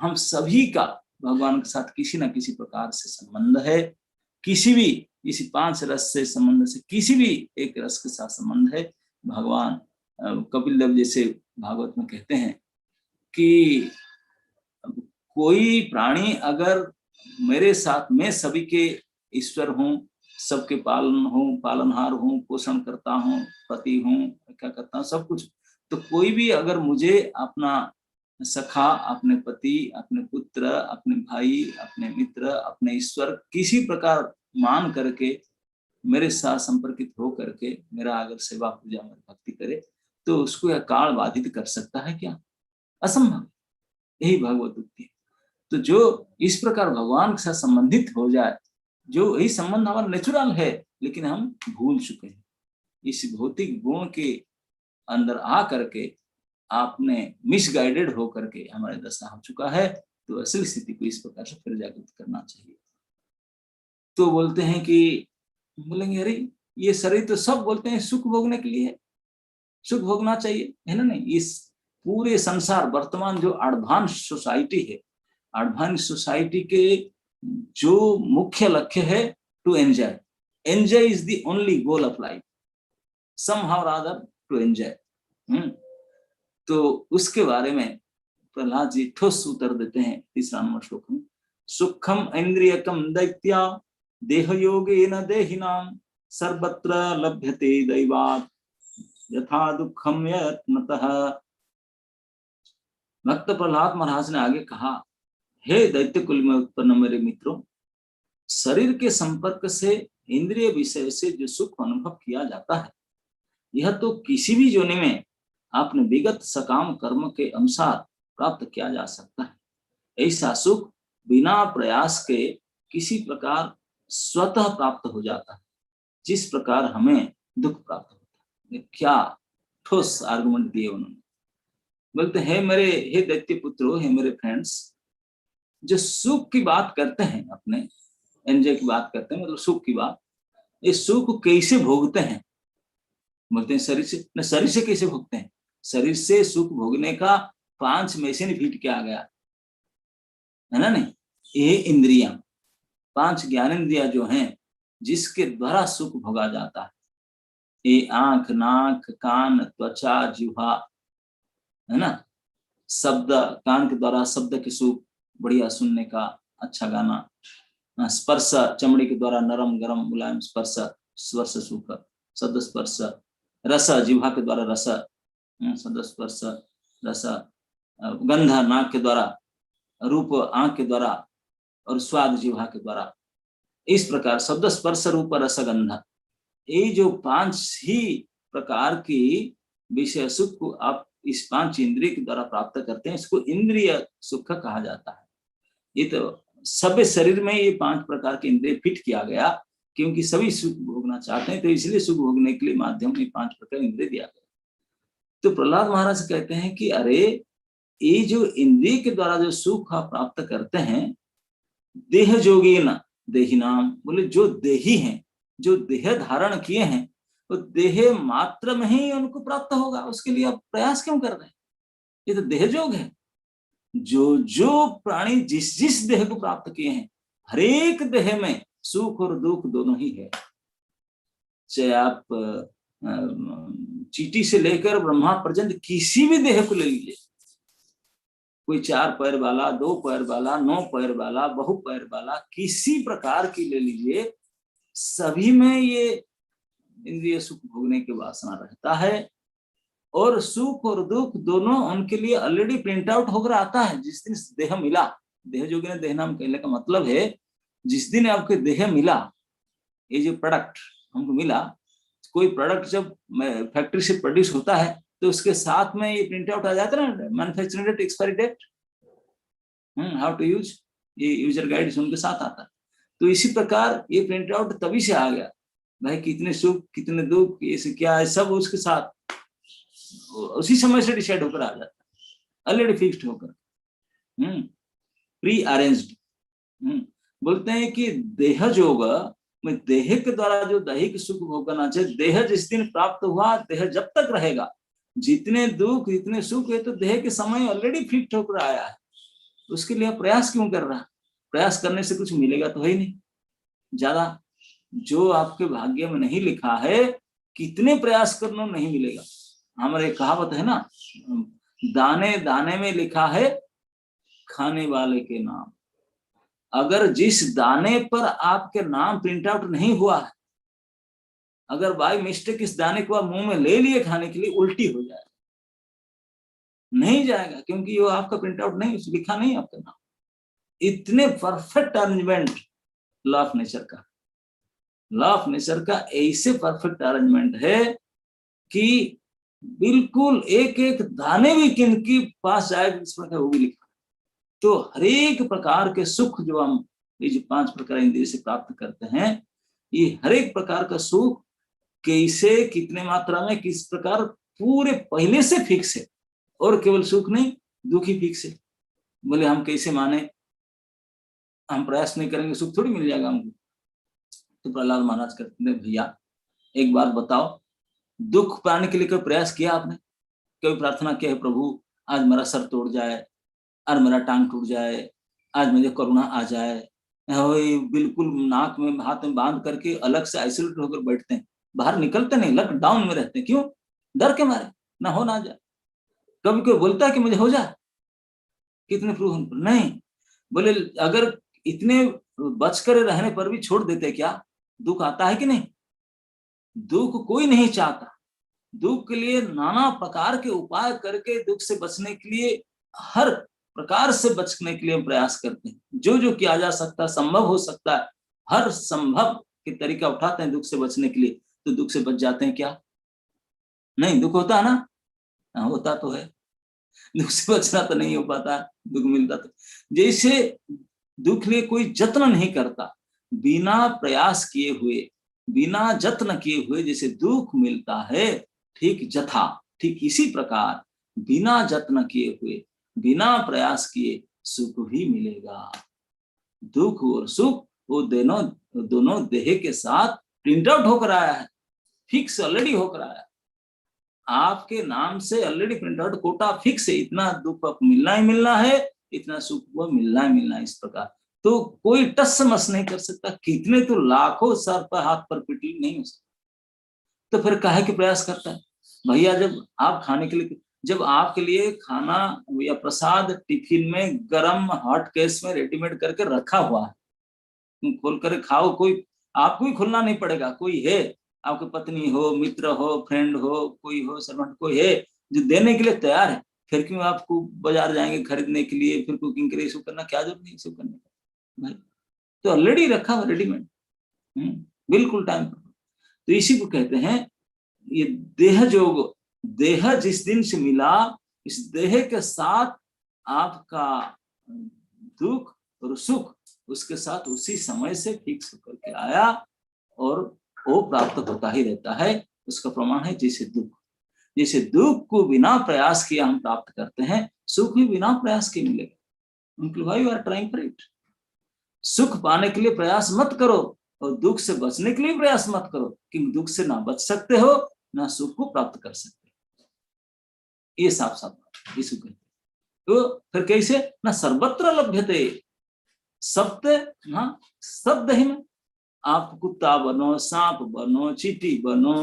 हम सभी का भगवान के साथ किसी ना किसी प्रकार से संबंध है। किसी 5 रस से संबंध से, किसी भी एक रस के साथ संबंध है। भगवान कपिल देव जैसे भागवत में कहते हैं कि कोई प्राणी अगर मेरे साथ, मैं सभी के ईश्वर हूँ, सबके पालनहार हूँ, पोषण करता हूँ, पति हूँ, क्या करता हूँ, सब कुछ, तो कोई भी अगर मुझे अपना सखा, अपने पति, अपने पुत्र, अपने भाई, अपने मित्र, अपने ईश्वर किसी प्रकार मान करके मेरे साथ संपर्कित हो करके मेरा अगर सेवा पूजा में भक्ति करे तो उसको यह काल बाधित कर सकता है क्या? असंभव। यही भगवत युक्ति है। तो जो इस प्रकार भगवान के साथ संबंधित हो जाए, जो यही संबंध हमारा नेचुरल है, लेकिन हम भूल चुके हैं। इस भौतिक गुण के अंदर आ करके आपने मिसगाइडेड हो करके हमारे दशा हो चुका है। तो असल स्थिति को इस प्रकार से फिर जागृत करना चाहिए। तो बोलते हैं कि बोलेंगे अरे ये शरीर तो सब बोलते हैं सुख भोगने के लिए है, सुख भोगना चाहिए, है ना? नहीं, इस पूरे संसार वर्तमान जो एडवांस सोसाइटी है, एडवांस सोसाइटी के जो मुख्य लक्ष्य है to enjoy, enjoy is the only goal of life, somehow और अदर टू एंजॉय। तो उसके बारे में प्रहलाद जी ठोस उत्तर देते हैं 3 नंबर श्लोक में। सुखम इंद्रियकम दैत्या देह योगेन देहिनाम सर्वत्र लभ्यते दैवात् यथा दुखम यत्नतः। भक्त प्रहलाद महाराज ने आगे कहा, हे दैत्य कुल में उत्पन्न मेरे मित्रों, शरीर के संपर्क से इंद्रिय विषय से जो सुख अनुभव किया जाता है, यह तो किसी भी योनि में आपने विगत सकाम कर्म के अनुसार प्राप्त किया जा सकता है। ऐसा सुख बिना प्रयास के किसी प्रकार स्वतः प्राप्त हो जाता है, जिस प्रकार हमें दुख प्राप्त होता है। क्या ठोस आर्गुमेंट दिए उन्होंने। बोलते हैं हे दैत्य पुत्रों, हे मेरे फ्रेंड्स, जो सुख की बात करते हैं, अपने एंजॉय की बात करते हैं, मतलब सुख की बात, ये सुख कैसे भोगते हैं? बोलते हैं शरीर से। न, शरीर से कैसे भोगते हैं? शरीर से सुख भोगने का 5 मशीन फिट किया गया है ना? नहीं, ये इंद्रियां, 5 ज्ञानेंद्रियां जो हैं, जिसके द्वारा सुख भोगा जाता है, ये आंख, नाक, कान, त्वचा, जिह्वा, है ना? शब्द, कान के द्वारा शब्द के सुख, बढ़िया सुनने का, अच्छा गाना। स्पर्श, चमड़ी के द्वारा नरम गरम मुलायम स्पर्श, स्पर्श सुख, शब्द स्पर्श। रस, जिह्वा के द्वारा रस, शब्द स्पर्श रस। गंध, नाक के द्वारा, रूप आंख के द्वारा, और स्वाद जिह्वा के द्वारा। इस प्रकार शब्द स्पर्श रूप रस गंध, ये जो 5 ही प्रकार की विषय सुख को आप इस 5 इंद्रिय के द्वारा प्राप्त करते हैं, इसको इंद्रिय सुख कहा जाता है। ये तो सभ्य शरीर में ये 5 प्रकार के इंद्रिय फिट किया गया, क्योंकि सभी सुख भोगना चाहते हैं, तो इसलिए सुख भोगने के लिए माध्यम में 5 प्रकार इंद्रिय दिया गया। तो प्रहलाद महाराज कहते हैं कि अरे ये जो इंद्रिय के द्वारा जो सुख आप प्राप्त करते हैं, देह जोगी न देही नाम, बोले जो देही हैं, जो देह धारण किए हैं, तो देह मात्र में ही उनको प्राप्त होगा, उसके लिए आप प्रयास क्यों कर रहे हैं? ये तो देह जोग है। जो प्राणी जिस देह को प्राप्त किए हैं, हर एक देह में सुख और दुख दोनों ही है। चाहे आप चींटी से लेकर ब्रह्मा पर्यंत किसी भी देह को ले लीजिए, कोई 4 पैर वाला, 2 पैर वाला, 9 पैर वाला, बहु पैर वाला, किसी प्रकार की ले लीजिए, सभी में ये इंद्रिय सुख भोगने की वासना रहता है। और सुख और दुख दोनों उनके लिए ऑलरेडी प्रिंट आउट होकर आता है। जिस दिन देह मिला, देह जोगी ने देह नाम कहने का मतलब है, जिस दिन आपके देह मिला, ये जो प्रोडक्ट हमको मिला, कोई प्रोडक्ट जब फैक्ट्री से प्रोड्यूस होता है तो उसके साथ में ये प्रिंट आउट आ जाता है ना, manufacturing date, expiry date, how to use, ये यूजर गाइड उनके साथ आता है। तो इसी प्रकार ये प्रिंट आउट तभी से आ गया, भाई कितने सुख कितने दुख, ये क्या है, सब उसके साथ उसी समय से डिसाइड होकर आ जाता है, ऑलरेडी फिक्स्ड होकर, प्री अरेंज्ड। बोलते हैं कि देह जोग में देह के द्वारा जो दैहिक सुख भोगना चाहिए, देह जिस दिन प्राप्त हुआ, देह जब तक रहेगा, जितने दुख जितने सुख है, तो देह के समय ऑलरेडी फिक्स्ड होकर आया है। उसके लिए प्रयास क्यों कर रहा है? प्रयास करने से कुछ मिलेगा तो है ही नहीं ज्यादा। जो आपके भाग्य में नहीं लिखा है, कितने प्रयास करना नहीं मिलेगा। हमारे कहावत है ना, दाने दाने में लिखा है खाने वाले के नाम। अगर जिस दाने पर आपके नाम प्रिंट आउट नहीं हुआ है, अगर बाय मिस्टेक इस दाने को आप मुंह में ले लिए खाने के लिए, उल्टी हो जाएगा, नहीं जाएगा, क्योंकि वो आपका प्रिंट आउट नहीं, लिखा नहीं आपका नाम। इतने perfect arrangement law of nature का। लॉ ऑफ नेचर का ऐसे परफेक्ट अरेंजमेंट है कि बिल्कुल एक एक दाने भी किनके पास जाएगा इस प्रकार वो भी लिखा। तो हर एक प्रकार के सुख जो हम ये जो 5 प्रकार इंद्रिय से प्राप्त करते हैं, ये हर एक प्रकार का सुख कैसे कितने मात्रा में किस प्रकार पूरे पहले से फिक्स है। और केवल सुख नहीं, दुख ही फिक्स है। बोले हम कैसे माने, हम प्रयास नहीं करेंगे सुख थोड़ी मिल जाएगा हमको। तो प्रहलाद महाराज कहते हैं भैया एक बात बताओ, दुख पाने के लिए कोई प्रयास किया आपने? कोई प्रार्थना किया है प्रभु आज मेरा सर तोड़ जाए, आज मेरा टांग टूट जाए, आज मुझे कोरोना आ जाए? बिल्कुल नाक में हाथ में बांध करके अलग से आइसोलेट होकर बैठते हैं, बाहर निकलते नहीं, लॉकडाउन में रहते हैं। क्यों? डर के मारे, ना हो ना जाए। कभी कोई बोलता है कि मुझे हो जाए? कितने प्रूफ नहीं। बोले अगर इतने बच कर रहने पर भी छोड़ देते क्या दुख आता है कि नहीं? दुख कोई नहीं चाहता। दुख के लिए नाना प्रकार के उपाय करके दुख से बचने के लिए हर प्रकार से बचने के लिए हम प्रयास करते हैं। जो जो किया जा सकता, संभव हो सकता है, हर संभव के तरीका उठाते हैं दुख से बचने के लिए। तो दुख से बच जाते हैं क्या? नहीं। दुख होता है ना? हाँ, होता तो है। दुख से बचना तो नहीं हो पाता, दुख मिलता तो। जैसे दुख लिए कोई जत्न नहीं करता, बिना प्रयास किए हुए, बिना जत्न किए हुए जैसे दुख मिलता है, ठीक जथा, ठीक इसी प्रकार बिना जत्न किए हुए, बिना प्रयास किए सुख भी मिलेगा। दुख और सुख वो दोनों देह के साथ प्रिंट आउट होकर आया है, फिक्स ऑलरेडी होकर आया है। आपके नाम से already print out quota fix है, इतना दुख आपको मिलना ही मिलना है, इतना सुख वो मिलना ही मिलना है। इस प्रकार तो कोई टस मस नहीं कर सकता। कितने तो लाखों सर पर हाथ पर पिटी नहीं हो सकता। तो फिर काहे कि प्रयास करता है भैया? जब आप खाने के लिए, जब आपके लिए खाना या प्रसाद टिफिन में गरम हॉट केस में रेडीमेड करके रखा हुआ है, तुम खोल कर खाओ, कोई आपको ही खोलना नहीं पड़ेगा। कोई है आपकी पत्नी हो, मित्र हो, फ्रेंड हो, कोई हो, सर्वेंट कोई है जो देने के लिए तैयार है, फिर क्यों आपको बाजार जाएंगे खरीदने के लिए, फिर कुकिंग के लिए इसको करना क्या जरूरत नहीं, करने का भाई तो ऑलरेडी रखा हुआ रेडीमेड, बिल्कुल टाइम पर। तो इसी को कहते हैं ये देह जोग। देह जिस दिन से मिला, इस देह के साथ आपका दुख और सुख उसके साथ उसी समय से फिक्स होकर के आया और वो प्राप्त होता ही रहता है। उसका प्रमाण है जैसे दुख, जैसे दुख को बिना प्रयास किए हम प्राप्त करते हैं, सुख भी बिना प्रयास के मिलेगा। You are trying for it. सुख पाने के लिए प्रयास मत करो और दुख से बचने के लिए प्रयास मत करो, क्योंकि दुख से ना बच सकते हो ना सुख को प्राप्त कर सकते हो। ये साफ साफ इसको कहते। तो फिर कैसे? ना सर्वत्र लभ्यते, सब देह में। आप कुत्ता बनो, सांप बनो, चींटी बनो,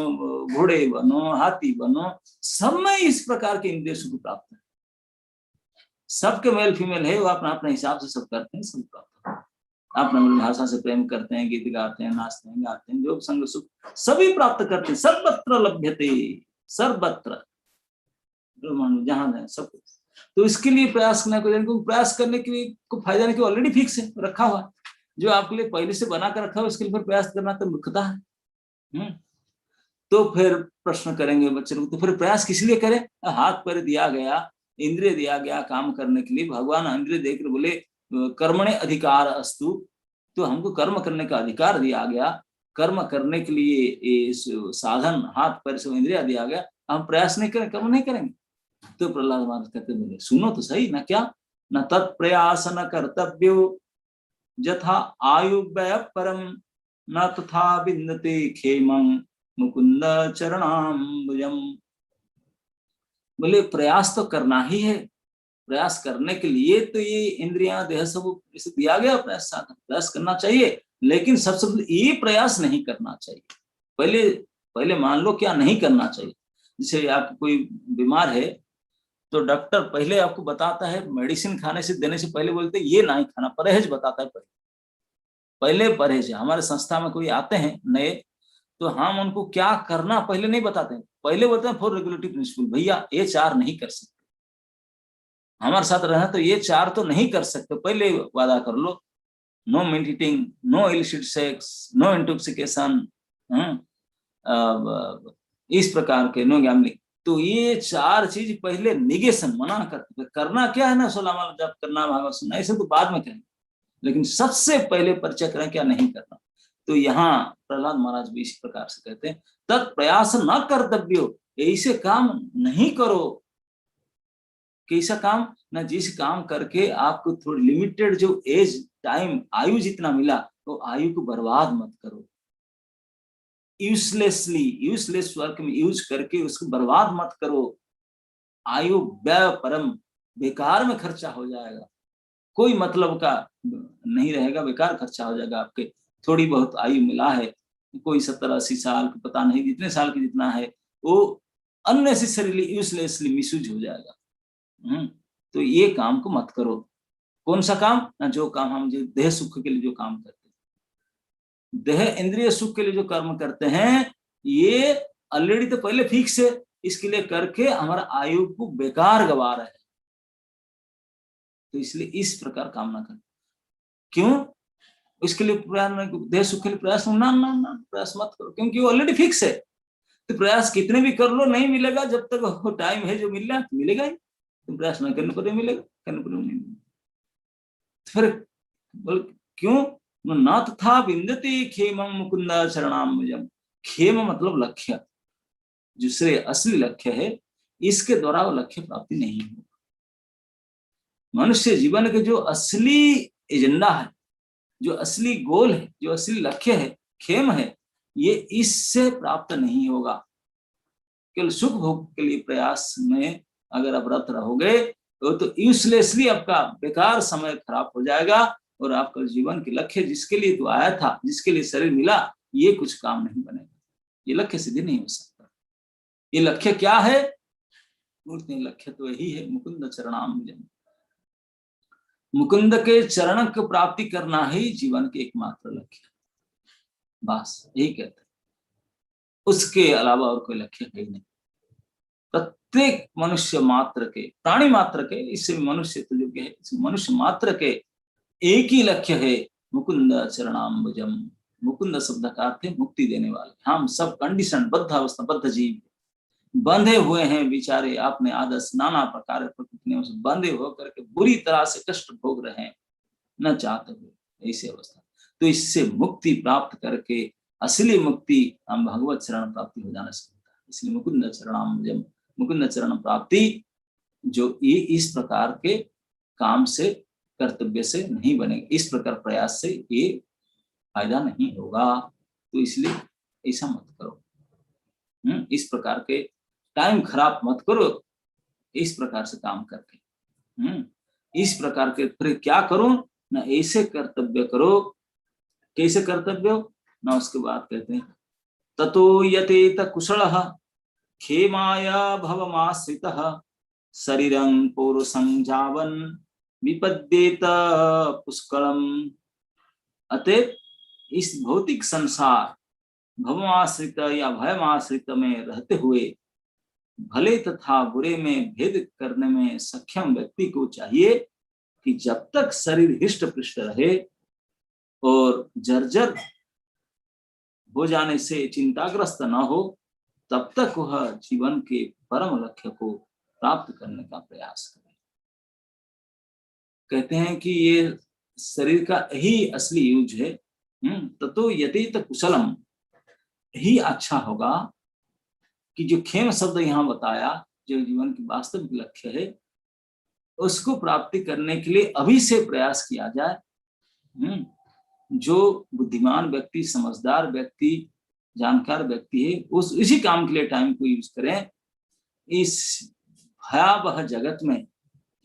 घोड़े बनो, हाथी बनो, सब में इस प्रकार के इंद्रिय सुख प्राप्त है। सबके मेल फीमेल है, वो अपना अपने हिसाब से सब करते हैं, सब प्राप्त है। अपने भाषा से प्रेम करते हैं, गीत गाते हैं, नाचते हैं, गाते हैं, जो संग सुख सभी प्राप्त करते हैं। सर्वत्र लभ्यते, सर्वत्र जहां सब। तो इसके लिए प्रयास करना, प्रयास करने के लिए को फायदा नहीं, ऑलरेडी फिक्स है, रखा हुआ जो आपके लिए पहले से बना कर रखा है, उसके लिए फिर प्रयास करना तो मूर्खता है। तो फिर प्रश्न करेंगे बच्चे लोग, तो फिर प्रयास किस लिए करें? हाथ पैर दिया गया, इंद्रिय दिया गया काम करने के लिए, भगवान इंद्रिय देकर बोले कर्मणे अधिकार अस्तु, तो हमको कर्म करने का अधिकार दिया गया, कर्म करने के लिए साधन हाथ पैर से इंद्रिया दिया गया, हम प्रयास नहीं करें, कर्म नहीं करेंगे। तो प्रहलाद महाराज कहते बोले सुनो तो सही ना, क्या न तत्प्रयास न कर्तव्यो यथा आयु व्यय परम न तथा विन्दते खेमं मुकुंद चरणाम्बुजम। बोले प्रयास तो करना ही है, प्रयास करने के लिए तो ये इंद्रियां देह सब इसे दिया गया, प्रयास करना चाहिए, लेकिन सबसे ये प्रयास नहीं करना चाहिए। पहले मान लो क्या नहीं करना चाहिए। जैसे आप कोई बीमार है तो डॉक्टर पहले आपको बताता है, मेडिसिन खाने से देने से पहले बोलते ये नहीं खाना, परहेज बताता है पहले परहेज है। हमारे संस्था में कोई आते हैं नए तो हम उनको क्या करना पहले नहीं बताते, पहले बोलते हैं फॉर रेगुलेटरी प्रिंसिपल, भैया ये 4 नहीं कर सकते, हमारे साथ रहना तो ये 4 तो नहीं कर सकते, पहले वादा कर लो। no meditating, no illicit sex, no intoxication, इस प्रकार के, नो गैम्बलिंग। तो ये 4 चीज पहले निगेशन, मना करते। करना क्या है ना, 16 माला जप करना, भागवत सुनना, ऐसे तो बाद में करेंगे, लेकिन सबसे पहले परिचय करें क्या नहीं करना। तो यहाँ प्रहलाद महाराज भी इसी प्रकार से कहते हैं, तत्प्रयास न कर्तव्यो, ऐसे काम नहीं करो। कैसा काम ना, जिस काम करके आपको थोड़ी लिमिटेड जो एज, टाइम, आयु जितना मिला, तो आयु को बर्बाद मत करो। यूजलेसली, यूजलेस वर्क में यूज करके उसको बर्बाद मत करो। आयु व्यय परम, बेकार में खर्चा हो जाएगा, कोई मतलब का नहीं रहेगा, बेकार खर्चा हो जाएगा। आपके थोड़ी बहुत आयु मिला है, कोई 70-80 साल, पता नहीं जितने साल की जितना है, वो अननेसेसरीली यूजलेसली मिसयूज हो जाएगा। तो ये काम को मत करो। कौन सा काम ना, जो काम हम जो देह सुख के लिए जो काम करते हैं, देह इंद्रिय सुख के लिए जो कर्म करते हैं, ये ऑलरेडी तो पहले फिक्स है, इसके लिए करके हमारा आयु को बेकार गवा रहे हैं। तो इसलिए इस प्रकार काम ना करें। क्यों? इसके लिए प्रयास, देह सुख के लिए प्रयास ना ना ना प्रयास मत करो, क्योंकि वो ऑलरेडी फिक्स है। तो प्रयास कितने भी कर लो, नहीं मिलेगा। जब तक टाइम है, जो मिल रहा है मिलेगा ही। तुम प्रयास न करने पर मिलेगा, करने पर नहीं मिलेगा। फिर बोल क्यों? न तथा विंदति खेमं मुकुंद चरणाम्बुजम। खेम मतलब लक्ष्य, दूसरे असली लक्ष्य है, इसके द्वारा वो लक्ष्य प्राप्ति नहीं होगा। मनुष्य जीवन के जो असली एजेंडा है, जो असली गोल है, जो असली लक्ष्य है, खेम है, ये इससे प्राप्त नहीं होगा। केवल सुख भोग के लिए प्रयास में अगर आप रत रहोगे, तो यूजलेसली आपका बेकार समय खराब हो जाएगा, और आपका जीवन के लक्ष्य, जिसके लिए तो आया था, जिसके लिए शरीर मिला, ये कुछ काम नहीं बनेगा। ये लक्ष्य सिद्धि नहीं हो सकता। ये लक्ष्य क्या है? लक्ष्य तो यही है, मुकुंद चरणाम्बुजम। मुकुंद के चरण की प्राप्ति करना ही जीवन के एकमात्र लक्ष्य, बस यही कहते हैं। उसके अलावा और कोई लक्ष्य है ही नहीं। प्रत्येक मनुष्य मात्र के, प्राणी मात्र के, इससे मनुष्य तो योग्य है, मनुष्य मात्र के एक ही लक्ष्य है, मुकुंद चरणाम्बुजम। मुकुंद शब्द का अर्थ है मुक्ति देने वाले। हम सब कंडीशन, बद्ध अवस्था, बद्ध जीव बंधे हुए हैं बेचारे, आपने आदर्श नाना प्रकार से बंधे होकर के बुरी तरह से कष्ट भोग रहे हैं, न चाहते हुए, ऐसी अवस्था। तो इससे मुक्ति प्राप्त करके, असली मुक्ति हम भगवत शरण प्राप्ति हो जाना से होता है। इसलिए मुकुंद चरणाम्बुजम, मुकुंद चरण प्राप्ति जो ये इस प्रकार के काम से, कर्तव्य से नहीं बनेगा, इस प्रकार प्रयास से ये फायदा नहीं होगा। तो इसलिए ऐसा मत करो। इस प्रकार के टाइम खराब मत करो, इस प्रकार से काम करके। इस प्रकार के फिर क्या करो ना, ऐसे कर्तव्य करो। कैसे कर्तव्य ना, उसके बाद कहते हैं, ततो यतेत कुशलः खेमाय भवमाश्रितः शरीरं पौरुषं जावन् विपद्येत पुष्कलम्। अतः इस भौतिक संसार भवमाश्रित या भयमाश्रित में रहते हुए भले तथा बुरे में भेद करने में सक्षम व्यक्ति को चाहिए कि जब तक शरीर हिष्ट पृष्ठ रहे और जर्जर हो जाने से चिंताग्रस्त न हो, तब तक वह जीवन के परम लक्ष्य को प्राप्त करने का प्रयास करे। कहते हैं कि ये शरीर का ही असली यूज है। ततो यतेत कुशलम, ही अच्छा होगा कि जो खेम शब्द यहाँ बताया, जो जीवन की वास्तविक लक्ष्य है, उसको प्राप्ति करने के लिए अभी से प्रयास किया जाए। जो बुद्धिमान व्यक्ति, समझदार व्यक्ति, जानकार व्यक्ति है, उस इसी काम के लिए टाइम को यूज करें। इस भयावह जगत में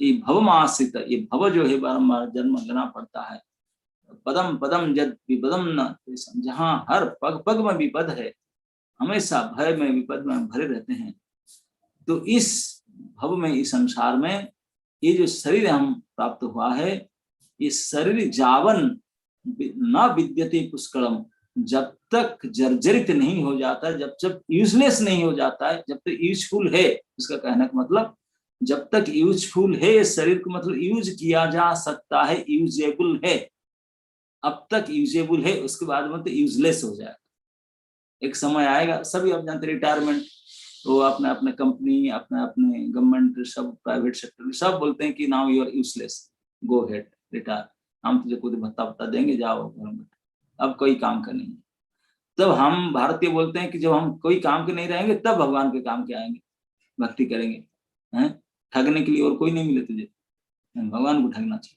ये भवमाश्रित, ये भव जो है बारंबार जन्म लेना पड़ता है। पदम पदम जद विपदम न, जहाँ हर पग पग में विपद है, हमेशा भय में, विपद में भरे रहते हैं। तो इस भव में, इस संसार में, ये जो शरीर हम प्राप्त हुआ है, ये शरीर जावन न विद्यते पुष्कलम, जब तक जर्जरित नहीं हो जाता, जब तक यूजलेस नहीं हो जाता है, जब तक यूजफुल है, उसका कहने का मतलब जब तक यूजफुल है शरीर को, मतलब यूज किया जा सकता है, यूजेबल है, अब तक यूजेबल है, उसके बाद में तो यूजलेस हो जाएगा। एक समय आएगा, सभी आप जानते रिटायरमेंट, वो अपने अपने कंपनी, अपने अपने गवर्नमेंट, सब प्राइवेट सेक्टर सब बोलते हैं कि now you are useless, go head retire, हम तुझे खुद भत्ता भत्ता देंगे, जाओ घर में, अब कोई काम का नहीं है। तब हम भारतीय बोलते हैं कि जब हम कोई काम के नहीं रहेंगे तब भगवान के काम के आएंगे, भक्ति करेंगे। हैं, ठगने के लिए और कोई नहीं मिले तुझे, भगवान को ठगना चाहिए,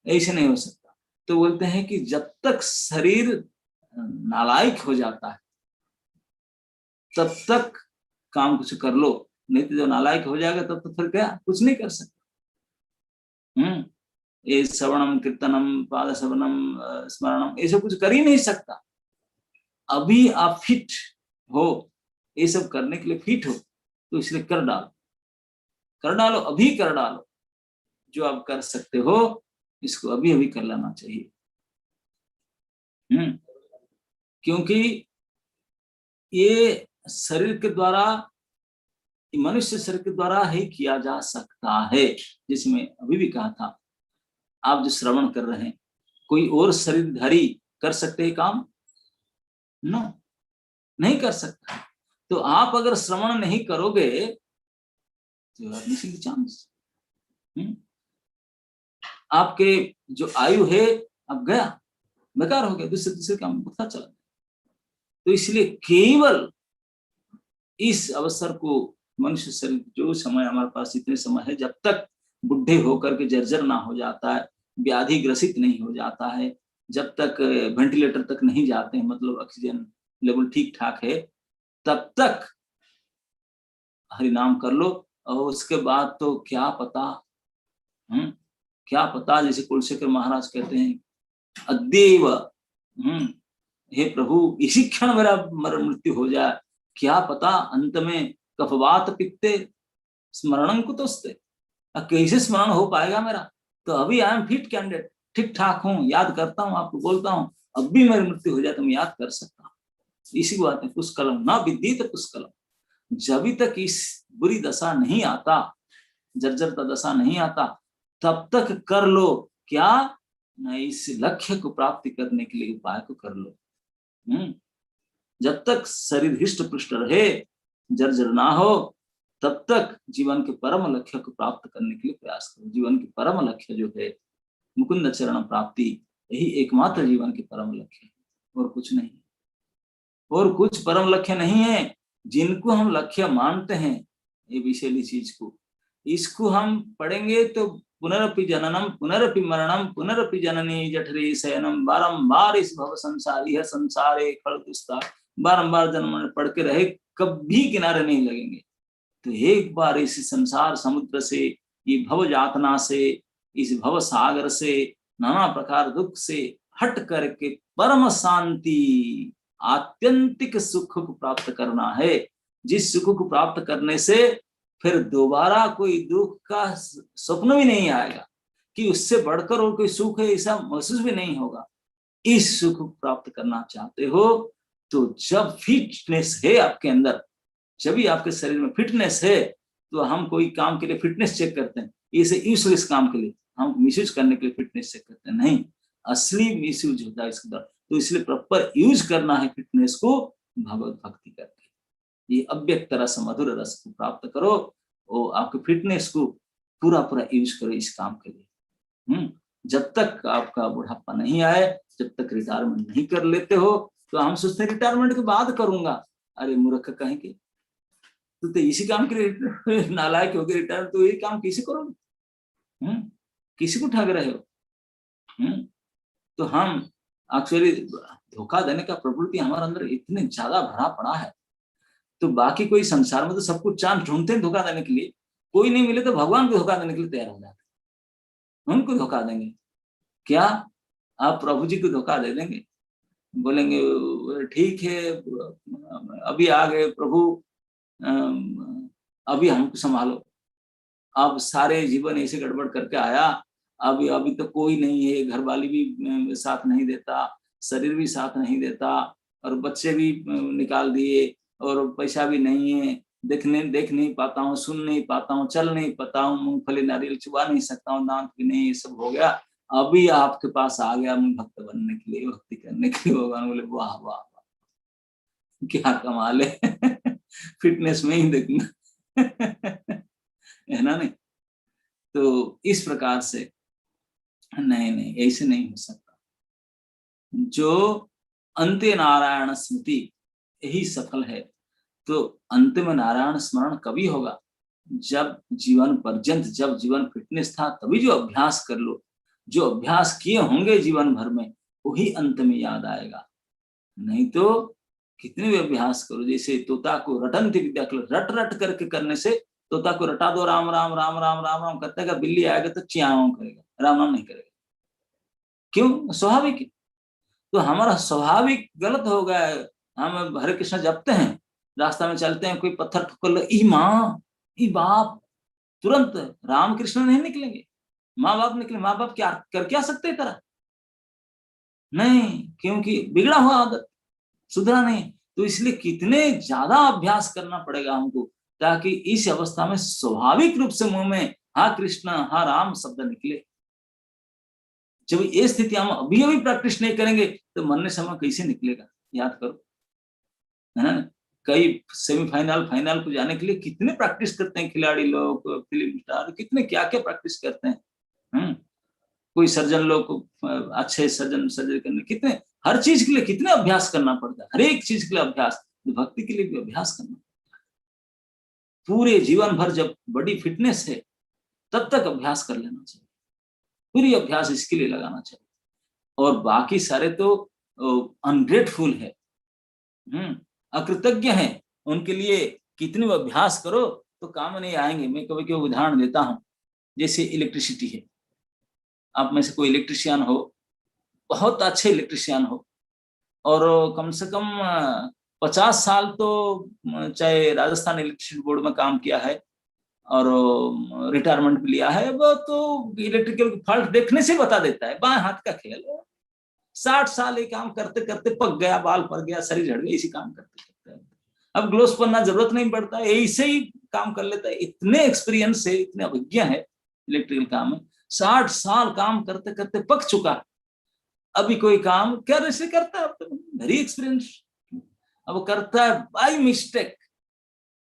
ऐसे नहीं हो सकता। तो बोलते हैं कि जब तक शरीर नालायक हो जाता है तब तक काम कुछ कर लो, नहीं तो जब नालायक हो जाएगा तब तो फिर क्या, कुछ नहीं कर सकता। ये श्रवणम कीर्तनम पाद श्रवणम स्मरणम ये सब कुछ कर ही नहीं सकता। अभी आप फिट हो, ये सब करने के लिए फिट हो, तो इसलिए कर डालो, अभी कर डालो, जो आप कर सकते हो इसको अभी अभी कर लेना चाहिए। क्योंकि ये शरीर के द्वारा, मनुष्य शरीर के द्वारा ही किया जा सकता है। जिसमें अभी भी कहा था, आप जो श्रवण कर रहे हैं, कोई और शरीरधारी कर सकते हैं काम? नो, नहीं कर सकता। तो आप अगर श्रवण नहीं करोगे तो you are missing the chance. आपके जो आयु है अब गया, बेकार हो गया, दूसरे काम पता चला। तो इसलिए केवल इस अवसर को, मनुष्य शरीर जो समय हमारे पास इतने समय है, जब तक बुढ़े होकर के जर्जर ना हो जाता है, व्याधि ग्रसित नहीं हो जाता है, जब तक वेंटिलेटर तक नहीं जाते हैं, मतलब ऑक्सीजन लेवल ठीक ठाक है, तब तक हरि नाम कर लो। और उसके बाद तो क्या पता, क्या पता, जैसे कुलशेखर महाराज कहते हैं, अद्यैव हे प्रभु इसी क्षण मेरा मृत्यु हो जाए, क्या पता अंत में कफवात पित्ते स्मरणं कुतस्ते, कैसे स्मरण हो पाएगा मेरा। तो अभी आई एम फिट कैंडिडेट, ठीक ठाक हूँ, याद करता हूँ, आपको बोलता हूँ, अब भी मेरी मृत्यु हो जाए तो मैं याद कर सकता हूँ। इसी बात है, पुष्कलम ना विद्येत पुष्कलम। जब तक इस बुरी दशा नहीं आता, जर्जरता दशा नहीं आता, तब तक कर लो क्या, न इस लक्ष्य को प्राप्ति करने के लिए उपाय को कर लो। जब तक शरीर हिष्ट पुष्ट रहे, जर्जर ना हो, तब तक जीवन के परम लक्ष्य को प्राप्त करने के लिए प्रयास करो। जीवन की परम लक्ष्य जो है मुकुंद चरण प्राप्ति, यही एकमात्र जीवन की परम लक्ष्य है, और कुछ नहीं, और कुछ परम लक्ष्य नहीं है। जिनको हम लक्ष्य मानते हैं, ये विषैली चीज को, इसको हम पढ़ेंगे तो पुनरपि जननम पुनरपि मरणम पुनरपि जननी जठरे शयनम, बारंबार इस भव संसारी है संसारे खड़दुस्ता, बारंबार जन्म पढ़ के रहे, कभी किनारे नहीं लगेंगे। तो एक बार इस संसार समुद्र से, ये भव यातना से, इस भव सागर से, नाना प्रकार दुख से हट करके परम शांति, आत्यंतिक सुख को प्राप्त करना है। जिस सुख को प्राप्त करने से फिर दोबारा कोई दुख का स्वप्न भी नहीं आएगा, कि उससे बढ़कर और कोई सुख है ऐसा महसूस भी नहीं होगा। इस सुख को प्राप्त करना चाहते हो तो जब फिटनेस है आपके अंदर, जब भी आपके शरीर में फिटनेस है, तो हम कोई काम के लिए फिटनेस चेक करते हैं, इसे यूजलेस काम के लिए हम मिसयूज करने के लिए फिटनेस चेक करते हैं, नहीं, असली मिसयूज होता है इसके द्वारा। तो इसलिए प्रॉपर यूज करना है फिटनेस को भगवत भक्ति करके। ये अव्यक्त रस मधुर रस को प्राप्त करो, और आपके फिटनेस को पूरा पूरा यूज करो इस काम के लिए। जब तक आपका बुढ़ापा नहीं आए, जब तक रिटायरमेंट नहीं कर लेते हो, तो हम सोचते हैं रिटायरमेंट के बाद करूंगा। अरे मूर्ख कहेंगे, तो इसी काम के लिए नालायक हो गए रिटायर, तो ये काम किसी करोगे? किसी को ठग रहे हो? तो हम एक्चुअली धोखा देने का प्रवृत्ति हमारे अंदर इतने ज्यादा भरा पड़ा है। तो बाकी कोई संसार में तो सब कुछ चांस ढूंढते हैं धोखा देने के लिए, कोई नहीं मिले तो भगवान को धोखा देने के लिए तैयार हो जाते हैं। उनको धोखा देंगे क्या? आप प्रभु जी को धोखा दे देंगे, बोलेंगे ठीक है अभी आ गए प्रभु, अभी हमको संभालो। अब सारे जीवन ऐसे गड़बड़ करके आया, अभी तो कोई नहीं है, घर वाली भी साथ नहीं देता, शरीर भी साथ नहीं देता, और बच्चे भी निकाल दिए, और पैसा भी नहीं है, देख नहीं पाता हूँ, सुन नहीं पाता हूँ, चल नहीं पाता हूँ, मूंगफली नारियल चुबा नहीं सकता हूँ, दांत भी नहीं, ये सब हो गया। अभी आपके पास आ गया मैं भक्त बनने के लिए, भक्ति करने के लिए। भगवान बोले वाह वाह वाह, क्या कमाल है। फिटनेस में ही देखना। है ना? नहीं तो इस प्रकार से नहीं नहीं, ऐसे नहीं हो सकता। जो अंत्य नारायण स्मृति यही सफल है। तो अंत में नारायण स्मरण कभी होगा? जब जीवन पर्यंत, जब जीवन फिटनेस था तभी जो अभ्यास कर लो, जो अभ्यास किए होंगे जीवन भर में, वही अंत में याद आएगा। नहीं तो कितने भी अभ्यास करो, जैसे तोता को रटंती विद्या, रट रट करके करने से तोता को रटा दो राम राम राम राम राम राम करते का, बिल्ली आएगा तो च्याओ करेगा, राम राम नहीं करेगा। क्यों? स्वाभाविक। तो हमारा स्वाभाविक गलत हो गया है। हम हरे कृष्ण जपते हैं, रास्ता में चलते हैं, कोई पत्थर ठुकर लो, ई माँ ई बाप, तुरंत राम कृष्ण नहीं निकलेंगे, माँ बाप निकले। माँ बाप क्या कर क्या सकते तरह? नहीं, क्योंकि बिगड़ा हुआ आदत, सुधरा नहीं। तो इसलिए कितने ज्यादा अभ्यास करना पड़ेगा हमको, ताकि इस अवस्था में स्वाभाविक रूप से मुंह में हा कृष्ण हा राम शब्द निकले। जब ये स्थिति हम अभी अभी प्रैक्टिस नहीं करेंगे तो मरने समय कैसे निकलेगा? याद करो, है ना? कई सेमीफाइनल फाइनल को जाने के लिए कितने प्रैक्टिस करते हैं खिलाड़ी लोग, फिल्म स्टार, कितने क्या क्या प्रैक्टिस करते हैं। कोई सर्जन लोग को अच्छे सर्जरी करने, कितने हर चीज के लिए कितने अभ्यास करना पड़ता है, हर एक चीज के लिए अभ्यास। भक्ति के लिए भी अभ्यास करना पड़ता है। पूरे जीवन भर जब बड़ी फिटनेस है तब तक अभ्यास कर लेना चाहिए, पूरी अभ्यास इसके लिए लगाना चाहिए। और बाकी सारे तो अनग्रेटफुल है, अकृतज्ञ हैं, उनके लिए कितने भी अभ्यास करो तो काम नहीं आएंगे। मैं कभी कभी उदाहरण देता हूँ, जैसे इलेक्ट्रिसिटी है, आप में से कोई इलेक्ट्रिशियन हो, बहुत अच्छे इलेक्ट्रिशियन हो, और कम से कम 50 साल तो चाहे राजस्थान इलेक्ट्रिसिटी बोर्ड में काम किया है और रिटायरमेंट भी लिया है, वो तो इलेक्ट्रिकल फॉल्ट देखने से बता देता है, बाएं हाथ का खेल है। 60 साल ये काम करते करते पक गया, बाल पड़ गया, शरीर झड़ गया, इसी काम करते करते अब ग्लोव्स पहनना जरूरत नहीं पड़ता, ऐसे ही काम कर लेता है। इतने एक्सपीरियंस है, इतने अभिज्ञ है इलेक्ट्रिकल काम में, 60 साल काम करते करते पक चुका। अभी कोई काम कैसे करता है, वेरी एक्सपीरियंस, अब करता है बाय मिस्टेक,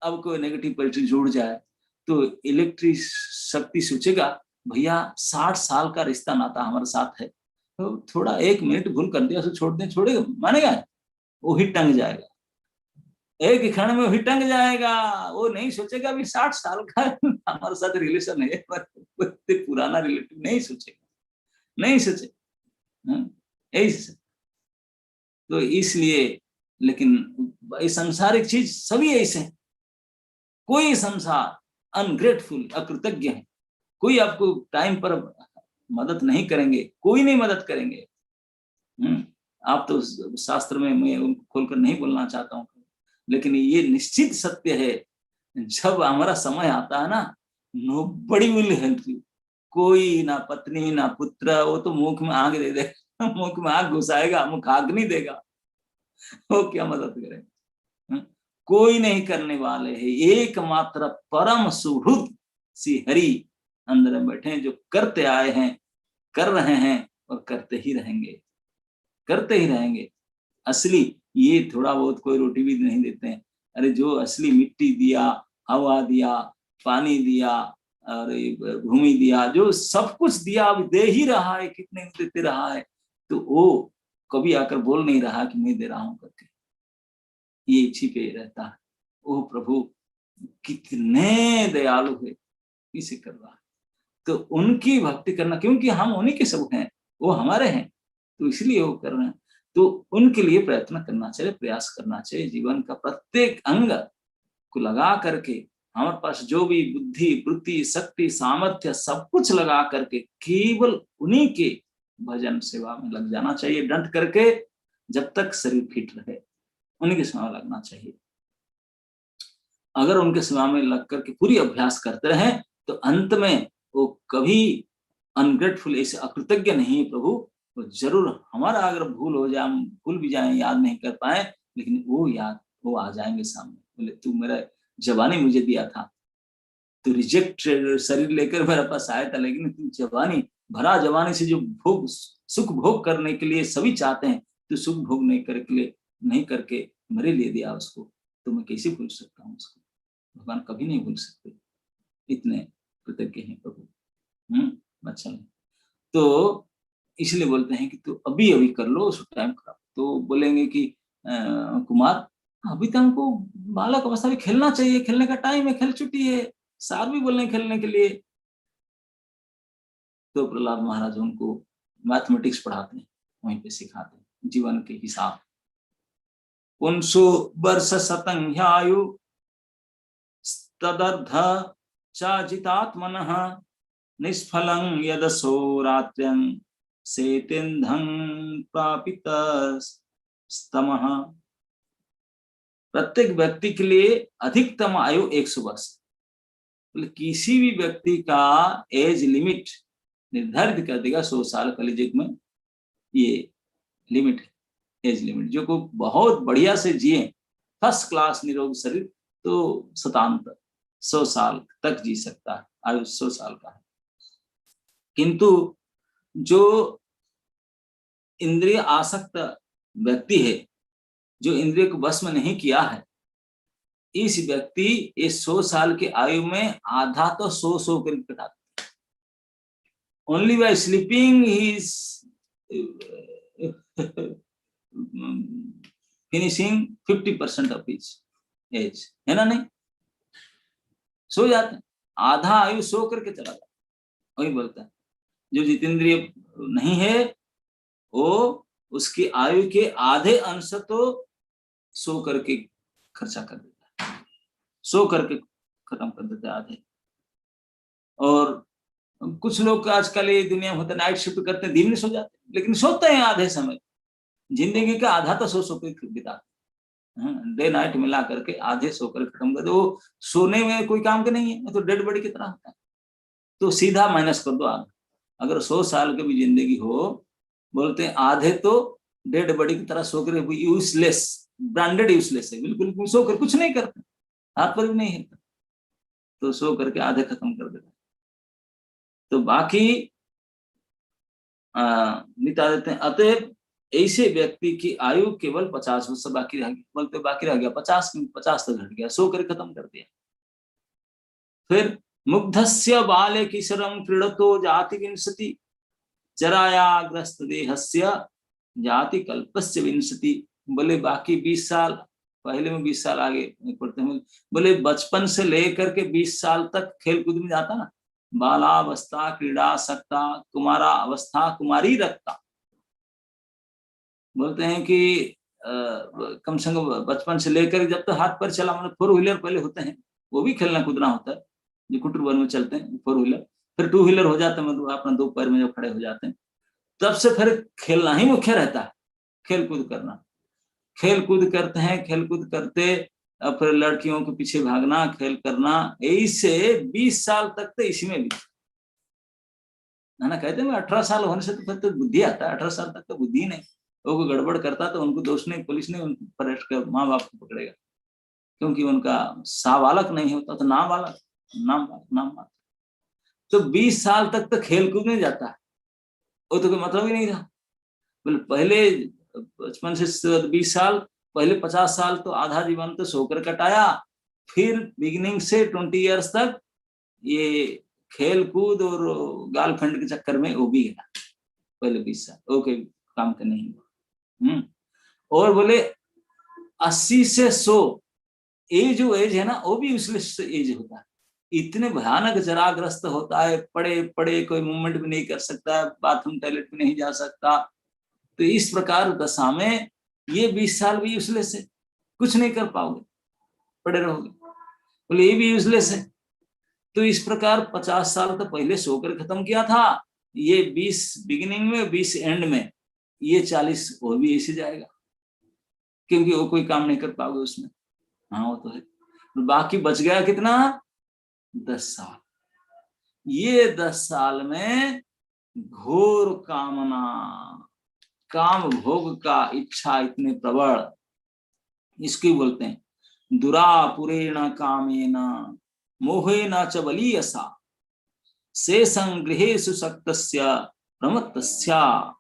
अब कोई नेगेटिव पॉलिटिक्स जुड़ जाए तो इलेक्ट्रिक शक्ति सोचेगा भैया 60 साल का रिश्ता नाता हमारे साथ है, तो थोड़ा 1 मिनट भूल कर दिया, छोड़ दे, छोड़ेगा? मानेगा? वो ही टंग जाएगा, एक क्षण में वही टंग जाएगा। वो नहीं सोचेगा भी 60 साल का हमारे साथ रिलेशन है, पुराना रिलेटिव नहीं सोचेगा, नहीं सोचेगा। ऐसे तो इसलिए, लेकिन संसारिक चीज सभी ऐसे हैं। कोई संसार अनग्रेटफुल, अकृतज्ञ है, कोई आपको टाइम पर मदद नहीं करेंगे, कोई नहीं मदद करेंगे। आप तो शास्त्र में, मैं उनको खोलकर नहीं बोलना चाहता हूँ, लेकिन ये निश्चित सत्य है, जब हमारा समय आता है ना, नोबडी विल हेल्प यू, कोई ना पत्नी ना पुत्र, वो तो मुख में आग दे देगा, मुख में आग घुसाएगा, मुख आग नहीं देगा, वो क्या मदद करेगा? कोई नहीं करने वाले है, एकमात्र परम सुहृद श्री हरि अंदर बैठे हैं, जो करते आए हैं, कर रहे हैं और करते ही रहेंगे, करते ही रहेंगे। असली ये थोड़ा बहुत कोई रोटी भी नहीं देते हैं, अरे जो असली मिट्टी दिया, हवा दिया, पानी दिया और भूमि दिया, जो सब कुछ दिया, अब दे ही रहा है, कितने देते रहा है, तो वो कभी आकर बोल नहीं रहा कि मैं दे रहा हूं करके, ये छिपे रहता है। ओ प्रभु कितने दयालु है, इसे कर रहा है। तो उनकी भक्ति करना, क्योंकि हम उन्हीं के सब हैं, वो हमारे हैं, तो इसलिए वो कर रहे हैं। तो उनके लिए प्रयत्न करना चाहिए, प्रयास करना चाहिए, जीवन का प्रत्येक अंग को लगा करके, हमारे पास जो भी बुद्धि, वृत्ति, शक्ति, सामर्थ्य, सब कुछ लगा करके केवल उन्हीं के भजन सेवा में लग जाना चाहिए, डंट करके, जब तक शरीर फिट रहे उन्हीं के सेवा लगना चाहिए। अगर उनके सेवा में लग करके पूरी अभ्यास करते रहे तो अंत में वो कभी अनग्रेटफुल, ऐसे अकृतज्ञ नहीं है प्रभु, तो जरूर हमारा अगर भूल हो जाए, हम भूल भी जाए, याद नहीं कर पाए, लेकिन वो आ जाएंगे सामने, बोले तू मेरा जवानी मुझे दिया था, तू रिजेक्ट शरीर लेकर मेरे पास आया था, लेकिन तू जवानी भरा जवानी से जो भोग सुख भोग करने के लिए सभी चाहते हैं, तो सुख भोग नहीं करके मेरे लिए दिया उसको, तो मैं कैसे भूल सकता हूँ उसको? भगवान कभी नहीं भूल सकते, इतने कृतज्ञ हैं प्रभु। अच्छा, तो इसलिए बोलते हैं कि तू अभी अभी कर लो, उस टाइम खराब। तो बोलेंगे कि कुमार अभी तो हमको बालक अवस्था में खेलना चाहिए, खेलने का टाइम है, खेल छुट्टी है, सार भी बोल रहे हैं खेलने के लिए। तो प्रहलाद महाराज उनको मैथमेटिक्स पढ़ाते हैं, वहीं पे सिखाते हैं जीवन के हिसाब। 500 वर्ष सतंह्यायु तदर्ध चाजितात्मनः निष्फलं यदसो रात्र्यं सेतेन्धं प्रापितस्तमः। प्रत्येक व्यक्ति के लिए अधिकतम आयु 100 वर्ष। किसी भी व्यक्ति का एज लिमिट निर्धारित कर देगा 100 साल। कलियुग में ये लिमिट है, एज लिमिट। जो को बहुत बढ़िया से जिए, फर्स्ट क्लास निरोग शरीर, तो शतांत 100 साल तक जी सकता है, आयु 100 साल का है। किंतु जो इंद्रिय आसक्त व्यक्ति है, जो इंद्रिय को वश में नहीं किया है, इस व्यक्ति इस 100 साल की आयु में आधा तो सो कर कटा। Only by sleeping he is finishing 50% of his age, है ना? नहीं सो जाते हैं, आधा आयु सो करके चला जाता। वही बोलता है जो जितेंद्रिय नहीं है, वो उसकी आयु के आधे अंश तो सो करके खर्चा कर देता है, सो करके खत्म कर देता है आधे। और कुछ लोग आजकल ये दुनिया में होते हैं, नाइट शिफ्ट करते हैं, दिन में सो जाते हैं, लेकिन सोते हैं आधे समय। जिंदगी का आधा तो सो के बिताते हैं, डे नाइट मिला करके आधे सो कर खत्म कर दो। वो सोने में कोई काम का नहीं है, तो डेड बॉडी की तरह होता है। तो सीधा माइनस कर दो आधा। अगर 100 साल की भी जिंदगी हो, बोलते हैं आधे तो डेड बॉडी की तरह सो कर, यूजलेस, ब्रांडेड यूजलेस है, बिल्कुल सो कर कुछ नहीं करते, हाथ पर भी नहीं हिलता, तो सो करके आधे खत्म कर देते। तो बाकी मिटा देते हैं। अतएव ऐसे व्यक्ति की आयु केवल 50 वर्ष बाकी रह गई। बोलते बाकी रह गया 50 तक घट गया, सो कर खत्म कर दिया। फिर मुग्धस्य बाले किशोरं क्रीडतो जाति विंशति जरायाग्रस्त देहस्य जाति कल्पस्य विंशति। बोले बाकी 20 साल, पहले में 20 साल आगे पढ़ते हैं, बोले बचपन से लेकर के 20 साल तक खेल कूद में जाता ना, बालावस्था क्रीड़ा सकता, कुमारा अवस्था कुमारी रखता। बोलते हैं कि कम से कम बचपन से लेकर जब तक हाथ पर चला, मतलब 4 व्हीलर पहले होते हैं, वो भी खेलना कूदना होता है, जो कुटर वन में चलते हैं 4 व्हीलर, फिर 2 व्हीलर हो जाते हैं, मतलब अपना 2 पैर में जब खड़े हो जाते हैं, तब से फिर खेलना ही मुख्य रहता है, खेल कूद करना। खेल कूद करते हैं, खेल कूद करते फिर लड़कियों के पीछे भागना, खेल करना, यही से 20 साल तक तो इसी में भी ना कहते हैं 18 साल होने से तो फिर तो बुद्धि आता है। 18 साल तक तो बुद्धि नहीं, वो कोई गड़बड़ करता तो उनको दोष नहीं, पुलिस नहीं उनको अरेस्ट कर, माँ बाप को पकड़ेगा, क्योंकि उनका साबालक नहीं होता, तो नाबालक, नाम बालक। तो 20 साल तक तो खेल कूद में जाता है, वो तो कोई मतलब ही नहीं था। बोले पहले बचपन से 20 साल, पहले 50 साल तो आधा जीवन तो सोकर कटाया, फिर बिगिनिंग से 20 इयर्स तक ये खेल कूद और गर्लफ्रेंड के चक्कर में वो भी गया, पहले 20 साल ओके काम का नहीं। और बोले 80 से 100 ये जो एज है ना, वो भी यूजलेस एज होता है। इतने भयानक जराग्रस्त होता है, पड़े पड़े कोई मूवमेंट भी नहीं कर सकता, बाथरूम टॉयलेट भी नहीं जा सकता। तो इस प्रकार दशा में ये 20 साल भी यूजलेस है, कुछ नहीं कर पाओगे, पड़े रहोगे। बोले ये भी यूजलेस है। तो इस प्रकार 50 साल तो पहले सोकर खत्म किया था, ये 20 बिगिनिंग में, 20 एंड में, ये 40 और भी ऐसे जाएगा, क्योंकि वो कोई काम नहीं कर पाओगे उसमें। हाँ वो तो है। बाकी बच गया कितना? 10 साल। ये 10 साल में घोर कामना, काम भोग का इच्छा इतने प्रबल, इसकी बोलते हैं दुरापुरेण कामेन मोहेन च बलीयसा शेषं गृहेषु सक्तस्य प्रमत्तस्यायाति।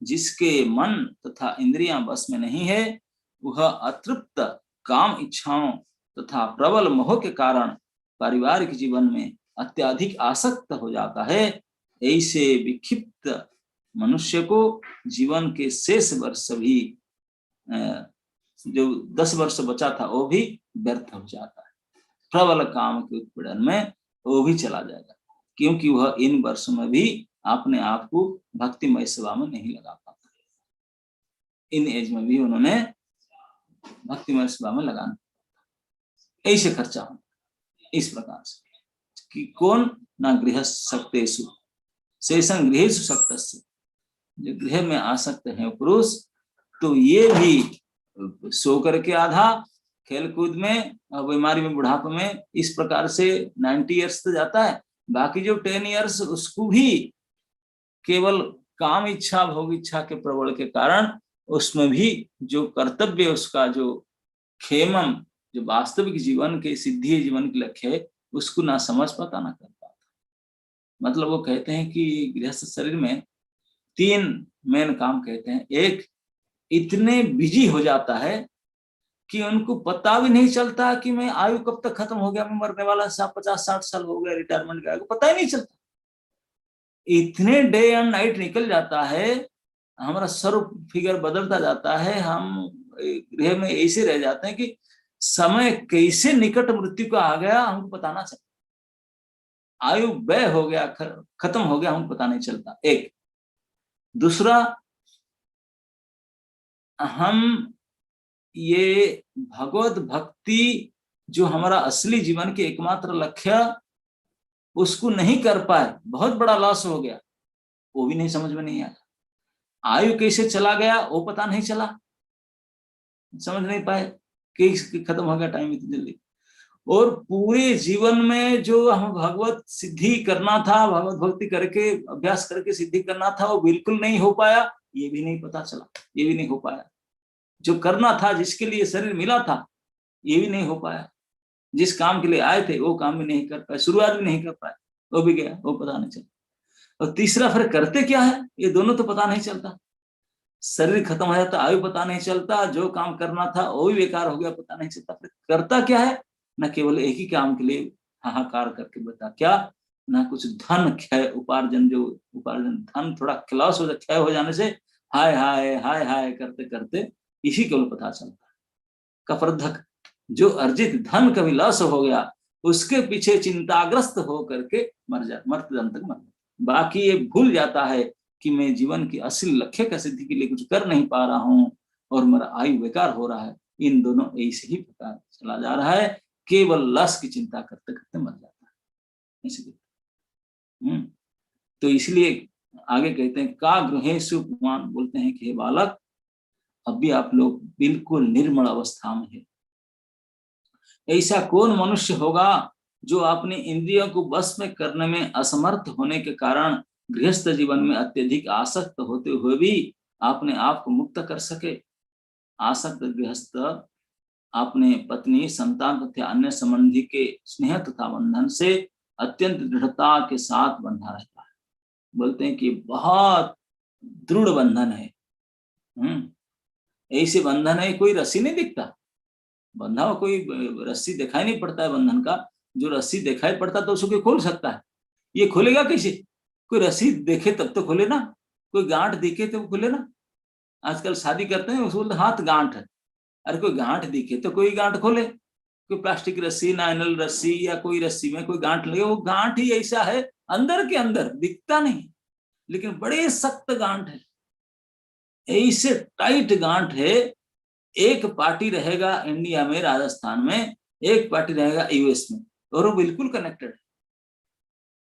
जिसके मन तथा इंद्रियां बस में नहीं है, वह अतृप्त काम इच्छाओं तथा प्रबल मोह के कारण पारिवारिक जीवन में अत्यधिक आसक्त हो जाता है। ऐसे विक्षिप्त मनुष्य को जीवन के शेष वर्ष भी, जो 10 वर्ष बचा था, वो भी व्यर्थ हो जाता है। प्रबल काम के उत्पीड़न में वो भी चला जाएगा, क्योंकि वह इन वर्षों में भी अपने आप को भक्तिमय सेवा में नहीं लगा पाता। इन एज में भी उन्होंने भक्तिमय सेवा में लगाना, ऐसे खर्चा हो। इस प्रकार से कि कौन ना गृह सक्तेषु शेषं गृहेषु सक्तस्य, जो गृह में आसक्त है पुरुष, तो ये भी सो करके आधा, खेल कूद में, बीमारी में, बुढ़ापे में, इस प्रकार से 90 ईयर्स तो जाता है। बाकी जो 10 ईयर्स उसको भी केवल काम इच्छा, भोग इच्छा के प्रबल के कारण उसमें भी जो कर्तव्य, उसका जो खेमम, जो वास्तविक जीवन के सिद्धि जीवन के लक्ष्य है, उसको ना समझ पाता, ना कर पाता। मतलब वो कहते हैं कि गृहस्थ शरीर में 3 मेन काम कहते हैं। एक, इतने बिजी हो जाता है कि उनको पता भी नहीं चलता कि मैं आयु कब तक खत्म हो गया, मैं मरने वाला, 50-60 साल हो गया, रिटायरमेंट का पता ही नहीं चलता। इतने डे एंड नाइट निकल जाता है, हमारा सर्व फिगर बदलता जाता है, हम गृह में ऐसे रह जाते हैं कि समय कैसे निकट मृत्यु का आ गया हमको पता ना चलता, आयु व्यय हो गया, खत्म हो गया, हमको पता नहीं चलता। एक। दूसरा, हम ये भगवत भक्ति जो हमारा असली जीवन के एकमात्र लक्ष्य, उसको नहीं कर पाए, बहुत बड़ा लॉस हो गया, वो भी नहीं समझ में नहीं आया। आयु कैसे चला गया वो पता नहीं चला, समझ नहीं पाए कि खत्म हो गया टाइम इतनी जल्दी। और पूरे जीवन में जो हम भगवत सिद्धि करना था, भगवत भक्ति करके अभ्यास करके सिद्धि करना था, वो बिल्कुल नहीं हो पाया, ये भी नहीं पता चला, ये भी नहीं हो पाया। जो करना था, जिसके लिए शरीर मिला था, ये भी नहीं हो पाया। जिस काम के लिए आए थे वो काम भी नहीं कर पाए, शुरुआत भी नहीं कर पाए, वो भी गया, वो पता नहीं चला। और तीसरा, फिर करते क्या है, ये दोनों तो पता नहीं चलता। शरीर खत्म हो जाता, आयु पता नहीं चलता, जो काम करना था वो भी बेकार हो गया, पता नहीं चलता। फिर करता क्या है, न केवल एक ही काम के लिए हाहाकार करके बता क्या, ना कुछ धन क्षय, उपार्जन, जो उपार्जन धन थोड़ा क्लॉस हो जाए, क्षय हो जाने से हाय हाय हाय हाय करते करते इसी केवल पता चलता है। कप्रधक, जो अर्जित धन कभी लॉस हो गया, उसके पीछे चिंताग्रस्त हो करके मरते दम तक मर। बाकी ये भूल जाता है कि मैं जीवन की असली लक्ष्य का सिद्धि के लिए कुछ कर नहीं पा रहा हूँ और मेरा आयु बेकार हो रहा है। इन दोनों ऐसे ही प्रकार चला जा रहा है, केवल लस की चिंता करते करते मर जाता है, इसलिए। तो इसलिए आगे कहते हैं, का गृहेषु पुमान्, बोलते हैं कि हे बालक, अभी आप लोग बिल्कुल निर्मल अवस्था में है। ऐसा कौन मनुष्य होगा जो अपने इंद्रियों को बस में करने में असमर्थ होने के कारण गृहस्थ जीवन में अत्यधिक आसक्त होते हुए भी अपने आप को मुक्त कर सके। आसक्त गृहस्थ अपने पत्नी, संतान तथा अन्य संबंधी के स्नेह तथा बंधन से अत्यंत दृढ़ता के साथ बंधा रहता है। बोलते हैं कि बहुत दृढ़ बंधन है। ऐसे बंधन है, कोई रस्सी नहीं दिखता, बंधा हुआ कोई रस्सी दिखाई नहीं पड़ता है बंधन का। जो रस्सी दिखाई पड़ता तो उसको खोल सकता है, ये खोलेगा कैसे? कोई रस्सी देखे तब तो खोले ना, कोई गांठ दिखे तो खोले ना। आजकल शादी करते हैं, उसको हाथ गांठ है, अरे कोई गांठ दिखे तो कोई गांठ खोले। कोई प्लास्टिक रस्सी, नायलॉन रस्सी या कोई रस्सी में कोई गांठ लगे, वो गांठ ही ऐसा है, अंदर के अंदर दिखता नहीं, लेकिन बड़े सख्त गांठ है, ऐसे टाइट गांठ है। एक पार्टी रहेगा इंडिया में, राजस्थान में, एक पार्टी रहेगा यूएस में, और वो बिल्कुल कनेक्टेड है।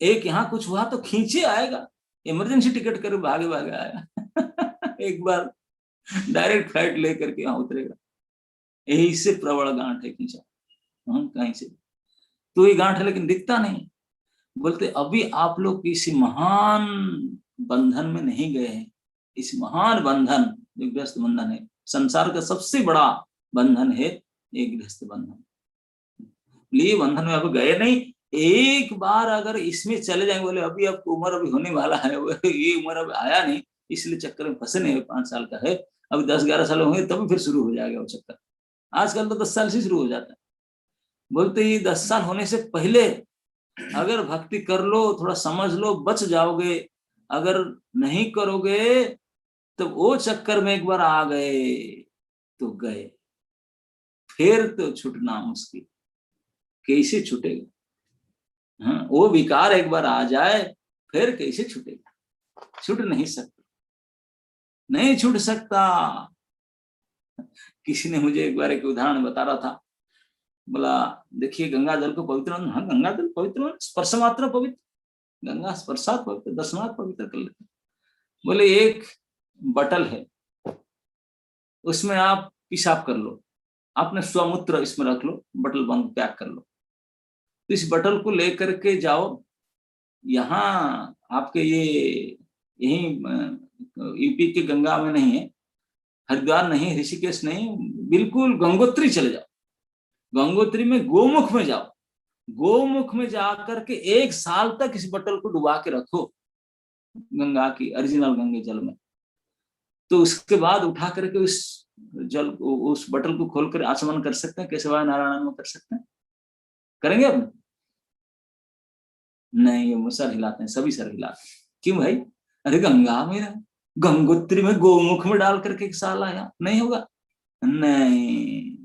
एक यहाँ कुछ हुआ तो खींचे आएगा, इमरजेंसी टिकट कर भागे भागे आएगा एक बार डायरेक्ट फ्लाइट लेकर के यहाँ उतरेगा। यही से प्रबल गांठ है खींचा कहीं से, तो ये गांठ है लेकिन दिखता नहीं। बोलते अभी आप लोग किसी महान बंधन में नहीं गए हैं। इस महान बंधन जो गृहस्थ बंधन है, संसार का सबसे बड़ा बंधन है ये गृहस्थ बंधन। ये बंधन में आप गए नहीं, एक बार अगर इसमें चले जाएंगे, बोले अभी आपको उम्र अभी होने वाला है, ये उम्र अभी आया नहीं इसलिए चक्कर में फंसे नहीं, 5 साल का है, अभी 10-11 साल होंगे तभी फिर शुरू हो जाएगा वो चक्कर। आजकल तो 10 साल से शुरू हो जाता है। बोलते ये 10 साल होने से पहले अगर भक्ति कर लो, थोड़ा समझ लो, बच जाओगे। अगर नहीं करोगे तो वो चक्कर में एक बार आ गए तो गए, फिर तो छूटना मुश्किल। कैसे छूटेगा? हाँ, वो विकार एक बार आ जाए फिर कैसे छूटेगा? छूट नहीं सकता, नहीं छूट सकता। किसी ने मुझे एक बार एक उदाहरण बता रहा था, बोला देखिए गंगा जल को पवित्र, हाँ गंगा जल पवित्र, स्पर्श मात्र पवित्र, गंगा स्पर्शात पवित्र, दर्शनात् पवित्र कर लेते। बोले एक बटल है, उसमें आप पेशाब कर लो, आपने स्वमूत्र इसमें रख लो, बटल बंद पैक कर लो, तो इस बटल को लेकर के जाओ, यहाँ आपके ये यही यूपी के गंगा में नहीं है, हरिद्वार नहीं, ऋषिकेश नहीं, बिल्कुल गंगोत्री चले जाओ, गंगोत्री में गोमुख में जाओ, गोमुख में जाकर के 1 साल तक इस बटल को डुबा के रखो गंगा की ओरिजिनल गंगे जल में। तो उसके बाद उठा करके उस जल को, उस बटल को खोलकर आचमन कर सकते हैं, केशवाय नारायण में कर सकते हैं। करेंगे अब? नहीं, ये सर हिलाते हैं, सभी सर हिलाते हैं। क्यों भाई? अरे गंगा में, गंगोत्री में गोमुख में डाल करके 1 साल आया, नहीं होगा? नहीं,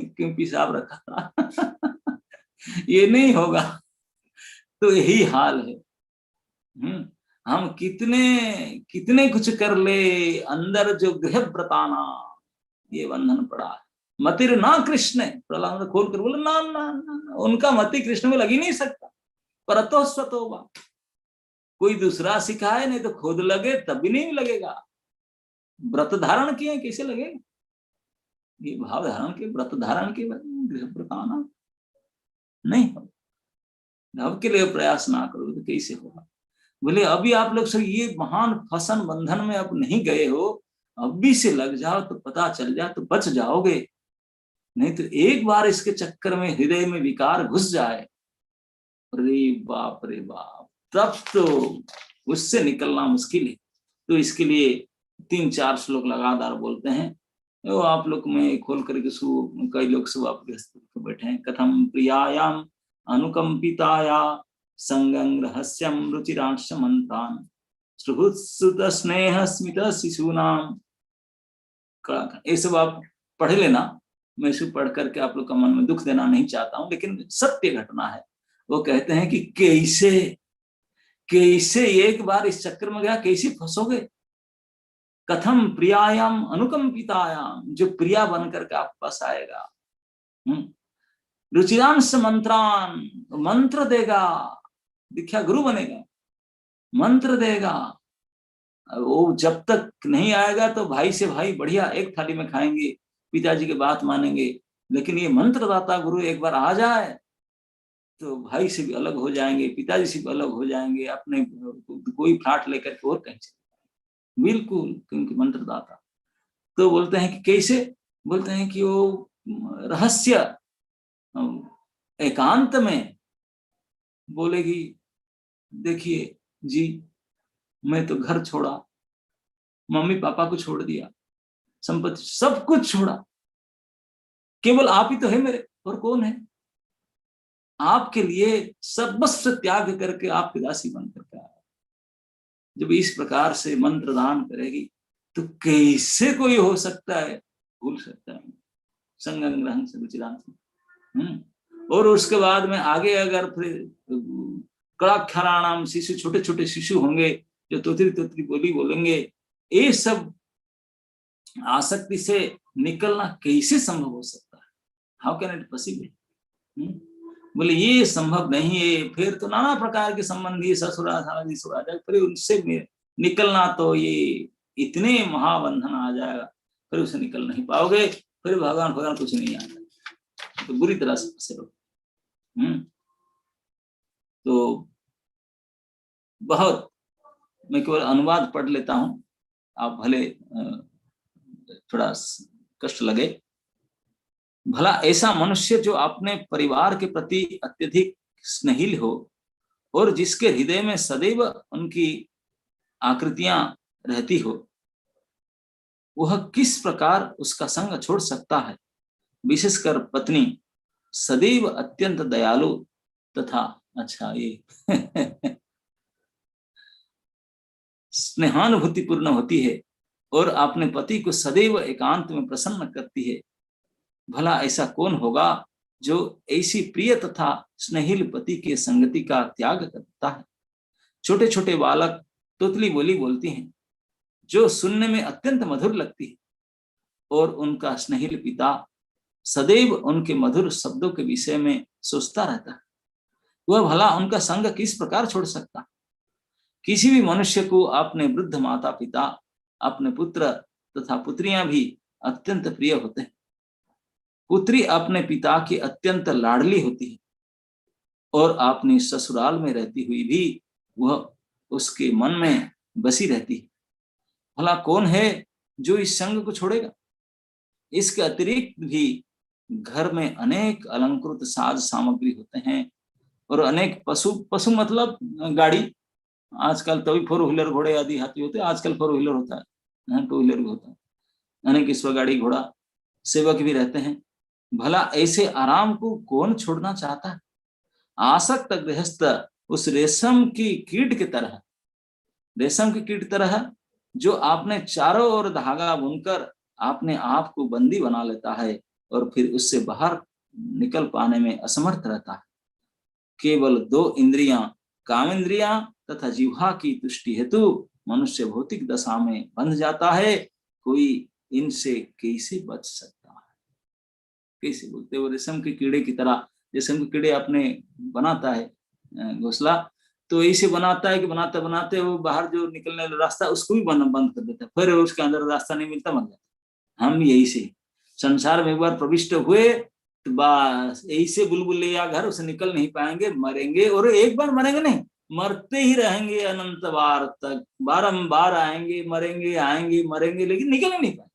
क्यों पेशाब रखा था? ये नहीं होगा। तो यही हाल है। हम कितने कितने कुछ कर ले, अंदर जो गृह व्रताना ये बंधन पड़ा है। मतिर ना कृष्ण, प्रहलाद खोल कर बोले ना ना ना, उनका मति कृष्ण में लग ही नहीं सकता। परतो स्वतोवा, कोई दूसरा सिखाए नहीं तो खुद लगे तब भी नहीं लगेगा। व्रत धारण किए कैसे लगेगा? ये भाव धारण के, व्रत धारण के गृह व्रताना नहीं हो, अब के लिए प्रयास ना करो तो कैसे होगा? बोले अभी आप लोग सब ये महान फसन बंधन में अब नहीं गए हो, अभी से लग जाओ तो पता चल जाए तो बच जाओगे, नहीं तो एक बार इसके चक्कर में हृदय में विकार घुस जाए, रे बाप रे बाप, तब तो उससे निकलना मुश्किल है। तो इसके लिए 3-4 श्लोक लगातार बोलते हैं, वो आप लोग में खोल करके कई लोग सुबह बैठे हैं। कथम प्रियायाम अनुकंपिताया संगं रहस्यम रुचिरांश मंत्रान सुहृद स्नेह स्मित शिशूनाम। ये सब आप पढ़ लेना, मैं इसे पढ़ करके आप लोग का मन में दुख देना नहीं चाहता हूं, लेकिन सत्य घटना है। वो कहते हैं कि कैसे कैसे एक बार इस चक्कर में गया कैसे फंसोगे। कथम प्रियायाम अनुकंपितायाम, जो प्रिया बनकर के आप पास आएगा। रुचिरांश मंत्रान, मंत्र देगा, दीक्षा गुरु बनेगा, मंत्र देगा। वो जब तक नहीं आएगा तो भाई से भाई बढ़िया एक थाली में खाएंगे, पिताजी की बात मानेंगे, लेकिन ये मंत्रदाता गुरु एक बार आ जाए तो भाई से भी अलग हो जाएंगे, पिताजी से भी अलग हो जाएंगे, अपने कोई फ्लैट लेकर के और कहीं चले, बिल्कुल, क्योंकि मंत्रदाता। तो बोलते हैं कि कैसे, बोलते हैं कि वो रहस्य एकांत में बोलेगी, देखिए जी मैं तो घर छोड़ा, मम्मी पापा को छोड़ दिया, संपत्ति सब कुछ छोड़ा, केवल आप ही तो है मेरे, और कौन है? आपके लिए सर्वस्व त्याग करके आपकी दासी बन करके आया। जब इस प्रकार से मंत्र दान करेगी तो कैसे कोई हो सकता है, भूल सकता है? संगं ग्रहण से रुचिरांश। और उसके बाद में आगे अगर फिर कड़ाक्षराणाम शिशु, छोटे छोटे शिशु होंगे जो तोतरी तोतरी बोली बोलेंगे, ये सब आसक्ति से निकलना कैसे संभव हो सकता है? How can it possible? बोले ये संभव नहीं है। फिर तो नाना प्रकार के संबंधी ससुरा फिर उनसे निकलना तो ये इतने महाबंधन आ जाएगा, फिर उसे निकल नहीं पाओगे, फिर भगवान कुछ नहीं आता, तो बुरी तरह से फंसे रहो। तो बहुत, मैं केवल अनुवाद पढ़ लेता हूं, आप भले थोड़ा कष्ट लगे। भला ऐसा मनुष्य जो अपने परिवार के प्रति अत्यधिक स्नेहिल हो और जिसके हृदय में सदैव उनकी आकृतियां रहती हो, वह किस प्रकार उसका संग छोड़ सकता है। विशेषकर पत्नी सदैव अत्यंत दयालु तथा अच्छा ये स्नेहानुभूतिपूर्ण होती है और अपने पति को सदैव एकांत में प्रसन्न करती है। भला ऐसा कौन होगा जो ऐसी प्रिय तथा स्नेहिल पति के संगति का त्याग करता है। छोटे छोटे बालक तोतली बोली बोलती हैं जो सुनने में अत्यंत मधुर लगती है और उनका स्नेहिल पिता सदैव उनके मधुर शब्दों के विषय में सोचता रहता है। वह भला उनका संग किस प्रकार छोड़ सकता। किसी भी मनुष्य को अपने वृद्ध माता पिता, अपने पुत्र तथा पुत्रियां भी अत्यंत प्रिय होते हैं। पुत्री अपने पिता की अत्यंत लाडली होती है और अपनी ससुराल में रहती हुई भी वह उसके मन में बसी रहती है। भला कौन है जो इस संग को छोड़ेगा। इसके अतिरिक्त भी घर में अनेक अलंकृत साज सामग्री होते हैं और अनेक पशु मतलब गाड़ी, आजकल तो फोर व्हीलर घोड़े आदि हाथी होते हैं, आजकल फोर व्हीलर होता है, टू व्हीलर भी होता है, अनेक स्व गाड़ी घोड़ा सेवक भी रहते हैं। भला ऐसे आराम को कौन छोड़ना चाहता है। आसक्त गृहस्थ उस रेशम की कीट की तरह, रेशम की कीट तरह जो आपने चारों ओर धागा बुनकर आपने आप को बंदी बना लेता है और फिर उससे बाहर निकल पाने में असमर्थ रहता है। केवल दो इंद्रियां, काम इंद्रियां तथा जिह्वा की तुष्टि हेतु मनुष्य भौतिक दशा में बंध जाता है। कोई इनसे कैसे बच सकता है। कैसे बोलते वो रेशम के कीड़े की तरह, रेशम के कीड़े अपने बनाता है घोंसला, तो ऐसे बनाता है कि बनाते बनाते वो बाहर जो निकलने वाला रास्ता उसको भी बंद कर देता है, फिर उसके अंदर रास्ता नहीं मिलता, मर जाता। हम यही से संसार में एक बार प्रविष्ट हुए तो बस यही से बुलबुलैया घर उसे निकल नहीं पाएंगे, मरेंगे और एक बार मरेंगे नहीं, मरते ही रहेंगे अनंत बार तक, बारंबार आएंगे मरेंगे आएंगे मरेंगे, लेकिन निकल ही नहीं पाएंगे।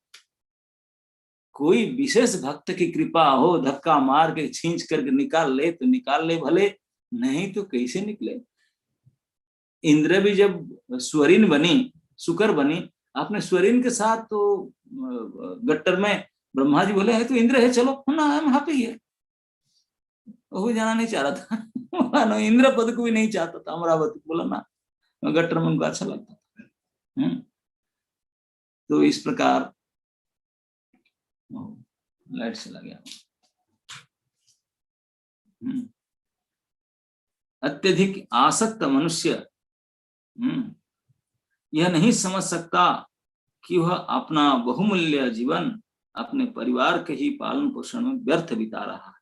कोई विशेष भक्त की कृपा हो, धक्का मार के खींच करके निकाल ले तो निकाल ले भले, नहीं तो कैसे निकले। इंद्र भी जब स्वरिन बनी, शुकर बनी, आपने स्वरिन के साथ तो गट्टर में ब्रह्मा जी बोले है तो इंद्र है, चलो ना हम हैप्पी है। वो जाना नहीं चाह रहा था इंद्र पद को भी नहीं चाहता था, अमरावती बोला ना, गट्टर में उनको अच्छा लगता था। तो इस प्रकार लाइट चला गया। अत्यधिक आसक्त मनुष्य यह नहीं समझ सकता कि वह अपना बहुमूल्य जीवन अपने परिवार के ही पालन पोषण में व्यर्थ बिता रहा है।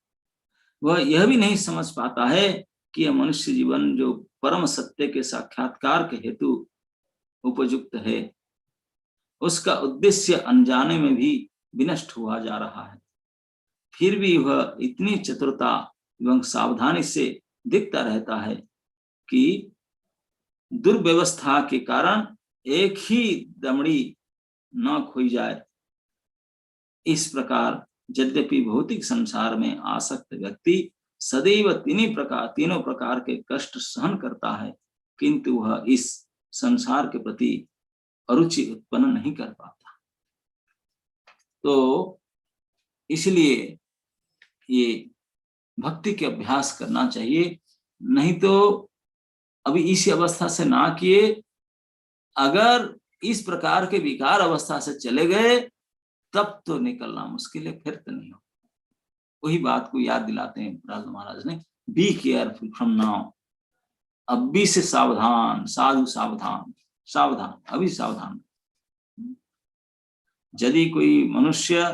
वह यह भी नहीं समझ पाता है कि यह मनुष्य जीवन जो परम सत्य के साक्षात्कार के हेतु उपयुक्त है, उसका उद्देश्य अनजाने में भी विनष्ट हुआ जा रहा है। फिर भी वह इतनी चतुरता एवं सावधानी से दिखता रहता है कि दुर्व्यवस्था के कारण एक ही दमड़ी न खोई जाए। इस प्रकार यद्यपि भौतिक संसार में आसक्त व्यक्ति सदैव तीनों प्रकार के कष्ट सहन करता है, किंतु वह इस संसार के प्रति अरुचि उत्पन्न नहीं कर पाता। तो इसलिए ये भक्ति के अभ्यास करना चाहिए, नहीं तो अभी इस अवस्था से ना किए, अगर इस प्रकार के विकार अवस्था से चले गए तब तो निकलना मुश्किल है, फिर तो नहीं हो। वही बात को याद दिलाते हैं राजा महाराज ने, बी केयरफुल फ्रॉम नाउ, अभी से सावधान, साधु सावधान, सावधान, अभी सावधान। यदि कोई मनुष्य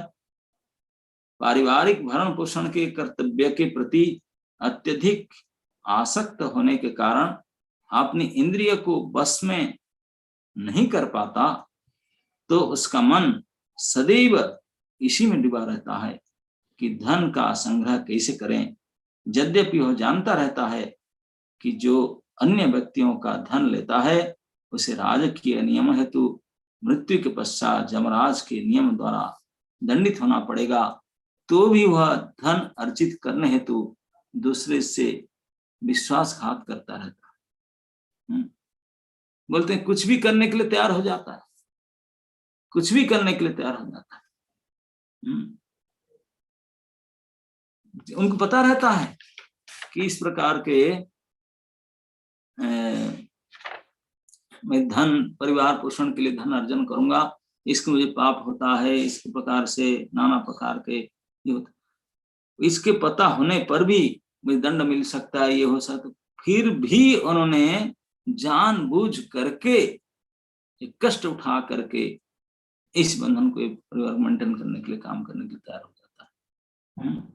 पारिवारिक भरण पोषण के कर्तव्य के प्रति अत्यधिक आसक्त होने के कारण अपनी इंद्रिय को बस में नहीं कर पाता, तो उसका मन सदैव इसी में डूबा रहता है कि धन का संग्रह कैसे करें। यद्यपि वह जानता रहता है कि जो अन्य व्यक्तियों का धन लेता है उसे राजकीय नियम हेतु मृत्यु के पश्चात यमराज के नियम द्वारा दंडित होना पड़ेगा, तो भी वह धन अर्जित करने हेतु दूसरे से विश्वासघात करता रहता है। बोलते हैं कुछ भी करने के लिए तैयार हो जाता है, कुछ भी करने के लिए तैयार हो जाता है। उनको पता रहता है कि इस प्रकार के मैं धन परिवार पोषण के लिए धन अर्जन करूंगा, इसको मुझे पाप होता है, इस प्रकार से नाना प्रकार के ये होता, इसके पता होने पर भी मुझे दंड मिल सकता है, ये हो सकता, फिर भी उन्होंने जानबूझ करके कष्ट उठा करके इस बंधन को परिवार मेंटेन करने के लिए काम करने के लिए तैयार हो जाता है।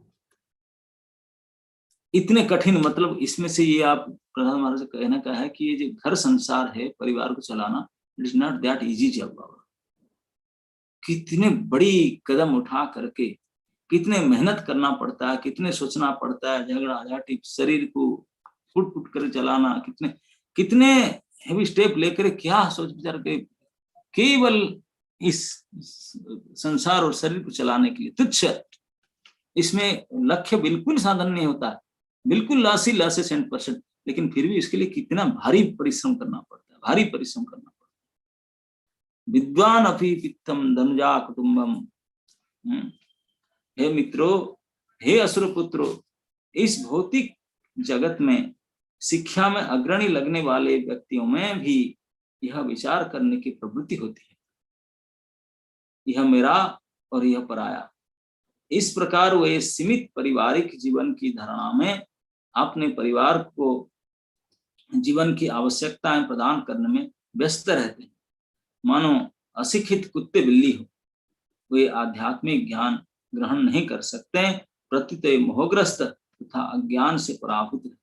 इतने कठिन, मतलब इसमें से ये आप प्रधान महाराज का कहना का है कि ये जो घर संसार है, परिवार को चलाना, it is not that easy job बाबा। कितने बड़ी कदम उठा करके कितने मेहनत करना पड़ता है, कितने सोचना पड़ता है, झगड़ा झाटी, शरीर को फुट फुट कर चलाना, कितने कितने हेवी स्टेप लेकर क्या सोच विचार के केवल इस संसार और शरीर को चलाने के लिए तुच्छ, इसमें लक्ष्य बिल्कुल साधन नहीं होता है, बिल्कुल लासी 100%, लेकिन फिर भी इसके लिए कितना भारी परिश्रम करना पड़ता है, भारी परिश्रम करना पड़ता है। विद्वान अपि पित्तम धनुजा कुटुंबम। हे मित्रों, हे असुर पुत्रों, इस भौतिक जगत में शिक्षा में अग्रणी लगने वाले व्यक्तियों में भी यह विचार करने की प्रवृत्ति होती है, यह मेरा और यह पराया। इस प्रकार वे सीमित पारिवारिक जीवन की धारणा में अपने परिवार को जीवन की आवश्यकताएं प्रदान करने में व्यस्त रहते हैं, मानो अशिक्षित कुत्ते बिल्ली हो। वे आध्यात्मिक ज्ञान ग्रहण नहीं कर सकते, प्रत्युत मोहग्रस्त तथा अज्ञान से पराभूत रहते,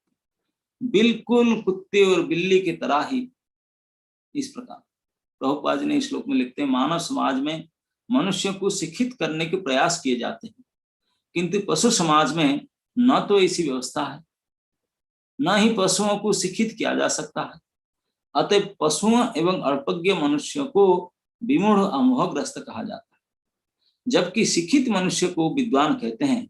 बिल्कुल कुत्ते और बिल्ली की तरह ही। इस प्रकार प्रभुपाद जी ने इस श्लोक में लिखते हैं, मानव समाज में मनुष्य को शिक्षित करने के प्रयास किए जाते हैं, किंतु पशु समाज में न तो ऐसी व्यवस्था है, न ही पशुओं को शिक्षित किया जा सकता है। अतः पशुओं एवं अल्पज्ञ मनुष्यों को विमूढ़ अमोहग्रस्त कहा जाता है, जबकि शिक्षित मनुष्य को विद्वान कहते हैं।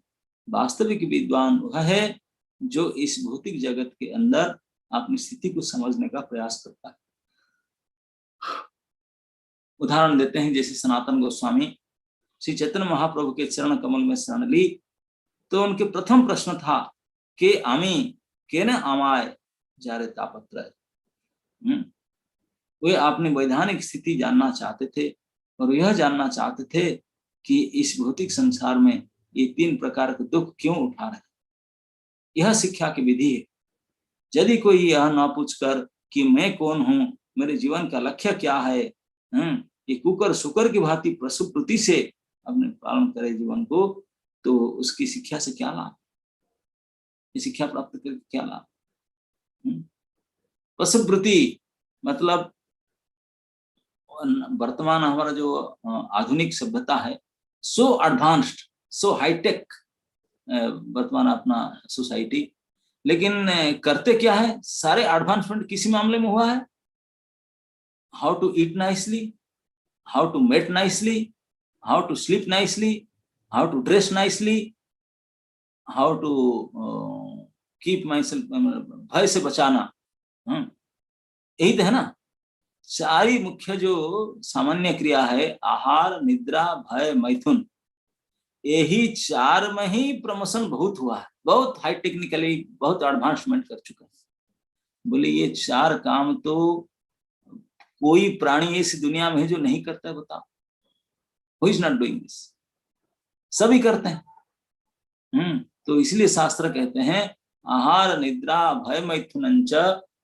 वास्तविक विद्वान वह है जो इस भौतिक जगत के अंदर अपनी स्थिति को समझने का प्रयास करता है। उदाहरण देते हैं, जैसे सनातन गोस्वामी श्री चैतन्य महाप्रभु के चरण कमल में शरण ली, तो उनके प्रथम प्रश्न था कि आमी केने आमाय जारे तापत्र। वे अपनी वैधानिक स्थिति जानना चाहते थे और यह जानना चाहते थे कि इस भौतिक संसार में ये 3 प्रकार के दुख क्यों उठा रहे हैं। यह शिक्षा की विधि है। यदि कोई यह ना पूछकर कि मैं कौन हूं, मेरे जीवन का लक्ष्य क्या है, ये कुकर शुकर की भांति प्रसुप्ति से अपने पालन करे जीवन को, तो उसकी शिक्षा से क्या लाभ, शिक्षा प्राप्त करके क्या लाभ। पशुवृत्ति मतलब वर्तमान हमारा जो आधुनिक सभ्यता है, सो एडवांस्ड, सो हाईटेक वर्तमान अपना सोसाइटी, लेकिन करते क्या है, सारे एडवांसमेंट किसी मामले में हुआ है, how to eat nicely, how to mate nicely, how to sleep nicely, how to dress nicely, how to keep myself, भय से बचाना, यही तो है ना। सारी मुख्य जो सामान्य क्रिया है, आहार, निद्रा, भय, मैथुन, यही 4 में ही प्रमोशन बहुत हुआ है, बहुत हाई टेक्निकली बहुत एडवांसमेंट कर चुका है। बोले ये 4 काम तो कोई प्राणी इस दुनिया में है जो नहीं करता है, बताओ, who is not doing this, सभी करते हैं। तो इसलिए शास्त्र कहते हैं, आहार, निद्रा, भय, मैथुनंच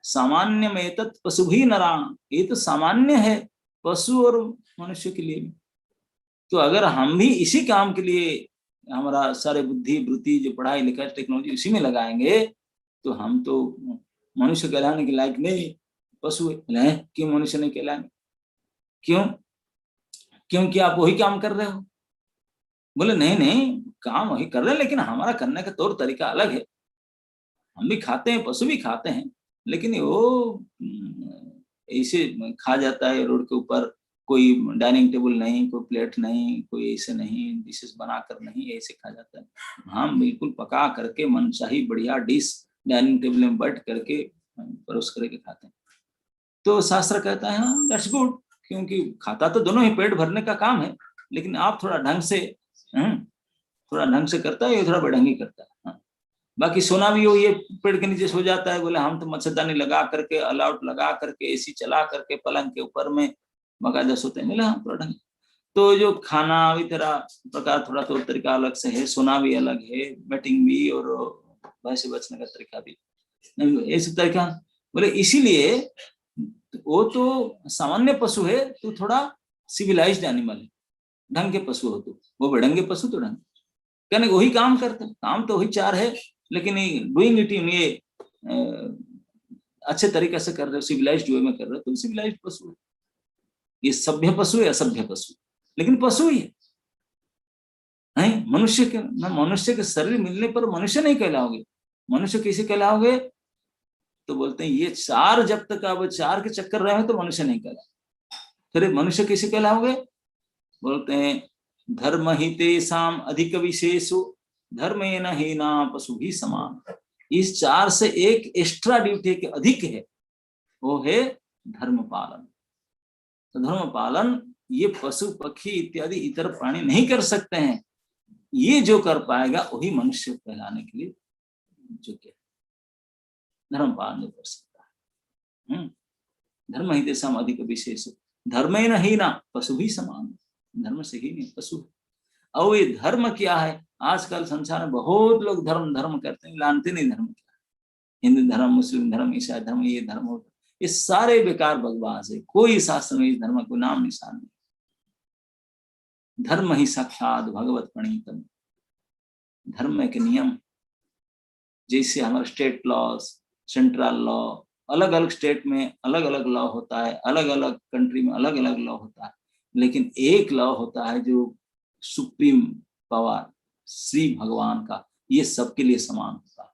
सामान्य में तत् पशु भी नराण। ये तो सामान्य है पशु और मनुष्य के लिए भी। तो अगर हम भी इसी काम के लिए हमारा सारे बुद्धि वृत्ति जो पढ़ाई लिखाई टेक्नोलॉजी उसी में लगाएंगे, तो हम तो मनुष्य कहलाने के लायक नहीं, पशु है। क्यों मनुष्य नहीं कहलाएंगे? क्यों? क्योंकि आप वही काम कर रहे हो। बोले नहीं नहीं, काम वही कर रहे हैं, लेकिन हमारा करने का तौर तरीका अलग है। हम भी खाते हैं, पशु भी खाते हैं, लेकिन वो ऐसे खा जाता है रोड के ऊपर, कोई डाइनिंग टेबल नहीं, कोई प्लेट नहीं, कोई ऐसे नहीं, डिशेस बनाकर नहीं, ऐसे खा जाता है। हम बिल्कुल पका करके मनचाही बढ़िया डिश डाइनिंग टेबल में बैठ करके परोस करके खाते हैं। तो शास्त्र कहता है हाँ दैट्स गुड, क्योंकि खाता तो दोनों ही, पेट भरने का काम है, लेकिन आप थोड़ा ढंग से करता है, ये थोड़ा बेढंगी करता है। हाँ। बाकी सोना भी हो, ये पेड़ के नीचे सो जाता है, बोले हम तो मच्छरदानी लगा करके, ऑल आउट लगा करके, एसी चला करके पलंग के ऊपर में बाकायदा सोते हैं। मिला थोड़ा ढंग। तो जो खाना भी तेरा प्रकार थोड़ा तो तरीका अलग से है, सोना भी अलग है, बैटिंग भी, और भय से बचने का तरीका भी, ये सब तरीका। बोले इसीलिए वो तो सामान्य पशु है, तो थोड़ा सिविलाइज्ड एनिमल है, ढंग के पशु हो तो, वो बेढंगे पशु तो ढंग, कहने वही काम करते, काम तो वही चार है, लेकिन डूइंग इट इन ये अच्छे तरीके से कर रहे हो, सिविलाइज्ड वे में कर रहे हो, तो सिविलाइज्ड पशु है। ये सभ्य पशु है, असभ्य पशु, लेकिन पशु ही है। नहीं, मनुष्य के शरीर मिलने पर मनुष्य नहीं कहलाओगे। मनुष्य किसे कहलाओगे? तो बोलते हैं ये चार जब तक अब चार के चक्कर रहे हो तो मनुष्य नहीं कहलाओगे। फिर मनुष्य किसे कहलाओगे? बोलते हैं धर्म ही तेषाम अधिक विशेषो धर्मेण हीना पशु भी समान। इस चार से एक एक्स्ट्रा ड्यूटी के अधिक है, वो है धर्म पालन। तो धर्म पालन ये पशु पक्षी इत्यादि इतर प्राणी नहीं कर सकते हैं, ये जो कर पाएगा वही मनुष्य कहलाने के लिए योग्य है। धर्म पालन नहीं कर सकता है। धर्म ही तेषाम अधिक विशेष धर्मेण हीना पशु भी समान। धर्म से ही नहीं, पशु। और ये धर्म क्या है? आजकल संसार में बहुत लोग धर्म करते हैं, जानते नहीं धर्म क्या है। हिंदू धर्म, मुस्लिम धर्म, ईसाई धर्म, ये धर्म होता, ये सारे बेकार बकवास है। कोई शास्त्र में इस धर्म को नाम निशान नहीं। धर्म ही साक्षात भगवत प्रणीतम। धर्म के नियम, जैसे हमारे स्टेट लॉ, सेंट्रल लॉ, अलग अलग स्टेट में अलग अलग लॉ होता है, अलग अलग कंट्री में अलग अलग लॉ होता है, लेकिन एक लॉ होता है जो सुप्रीम पावर श्री भगवान का, ये सबके लिए समान होता है,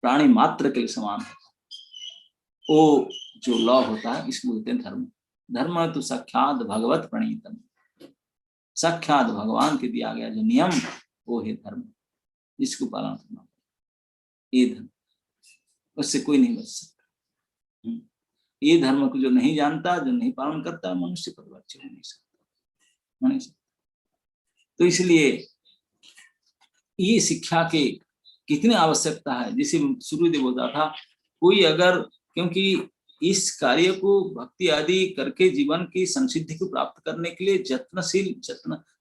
प्राणी मात्र के लिए समान होता है। वो जो लॉ होता है इसको बोलते हैं धर्म। धर्म तो साक्षात भगवत प्रणीतम, साक्षात भगवान के दिया गया जो नियम वो है धर्म, इसको पालन करना, ये धर्म, उससे कोई नहीं बच सकता। ये धर्म को जो नहीं जानता, जो नहीं पालन करता, मनुष्य परिवर्तित हो नहीं सकता। तो इसलिए ये शिक्षा के कितनी आवश्यकता है, जिसे शुरू बोलता था, कोई अगर, क्योंकि इस कार्य को भक्ति आदि करके जीवन की संसिद्धि को प्राप्त करने के लिए जत्नशील,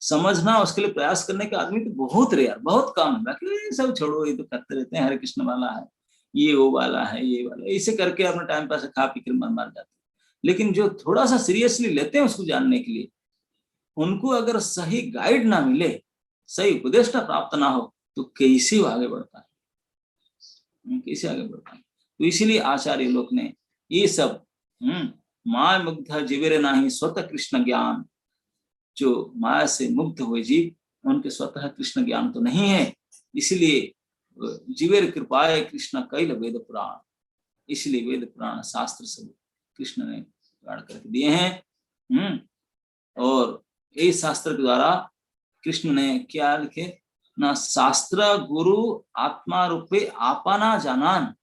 समझना, उसके लिए प्रयास करने के आदमी तो बहुत रेयर, बहुत कम है। बाकी सब छोड़ो, ये तो करते रहते हैं, हरे कृष्ण वाला है, ये वो वाला है, ये वाला, इसे करके अपना टाइम पास खा पी कर मन मार जाते हैं। लेकिन जो थोड़ा सा सीरियसली लेते हैं उसको जानने के लिए, उनको अगर सही गाइड ना मिले, सही उपदेश प्राप्त ना हो, तो कैसे वो आगे बढ़ता है, कैसे आगे बढ़ता है। तो इसीलिए आचार्य लोग ने ये सब माया मुग्ध जीवेर नाही स्वतः कृष्ण ज्ञान, जो माया से मुग्ध हुए जीव, उनके स्वतः कृष्ण ज्ञान तो नहीं है, इसलिए जीवेर कृपाए कृष्ण कैल वेद पुराण, इसलिए वेद पुराण शास्त्र सब कृष्ण ने पुराण करके दिए हैं। और ये शास्त्र के द्वारा कृष्ण ने क्या लिखे ना, शास्त्र गुरु आत्मा रूपे आपना जानान,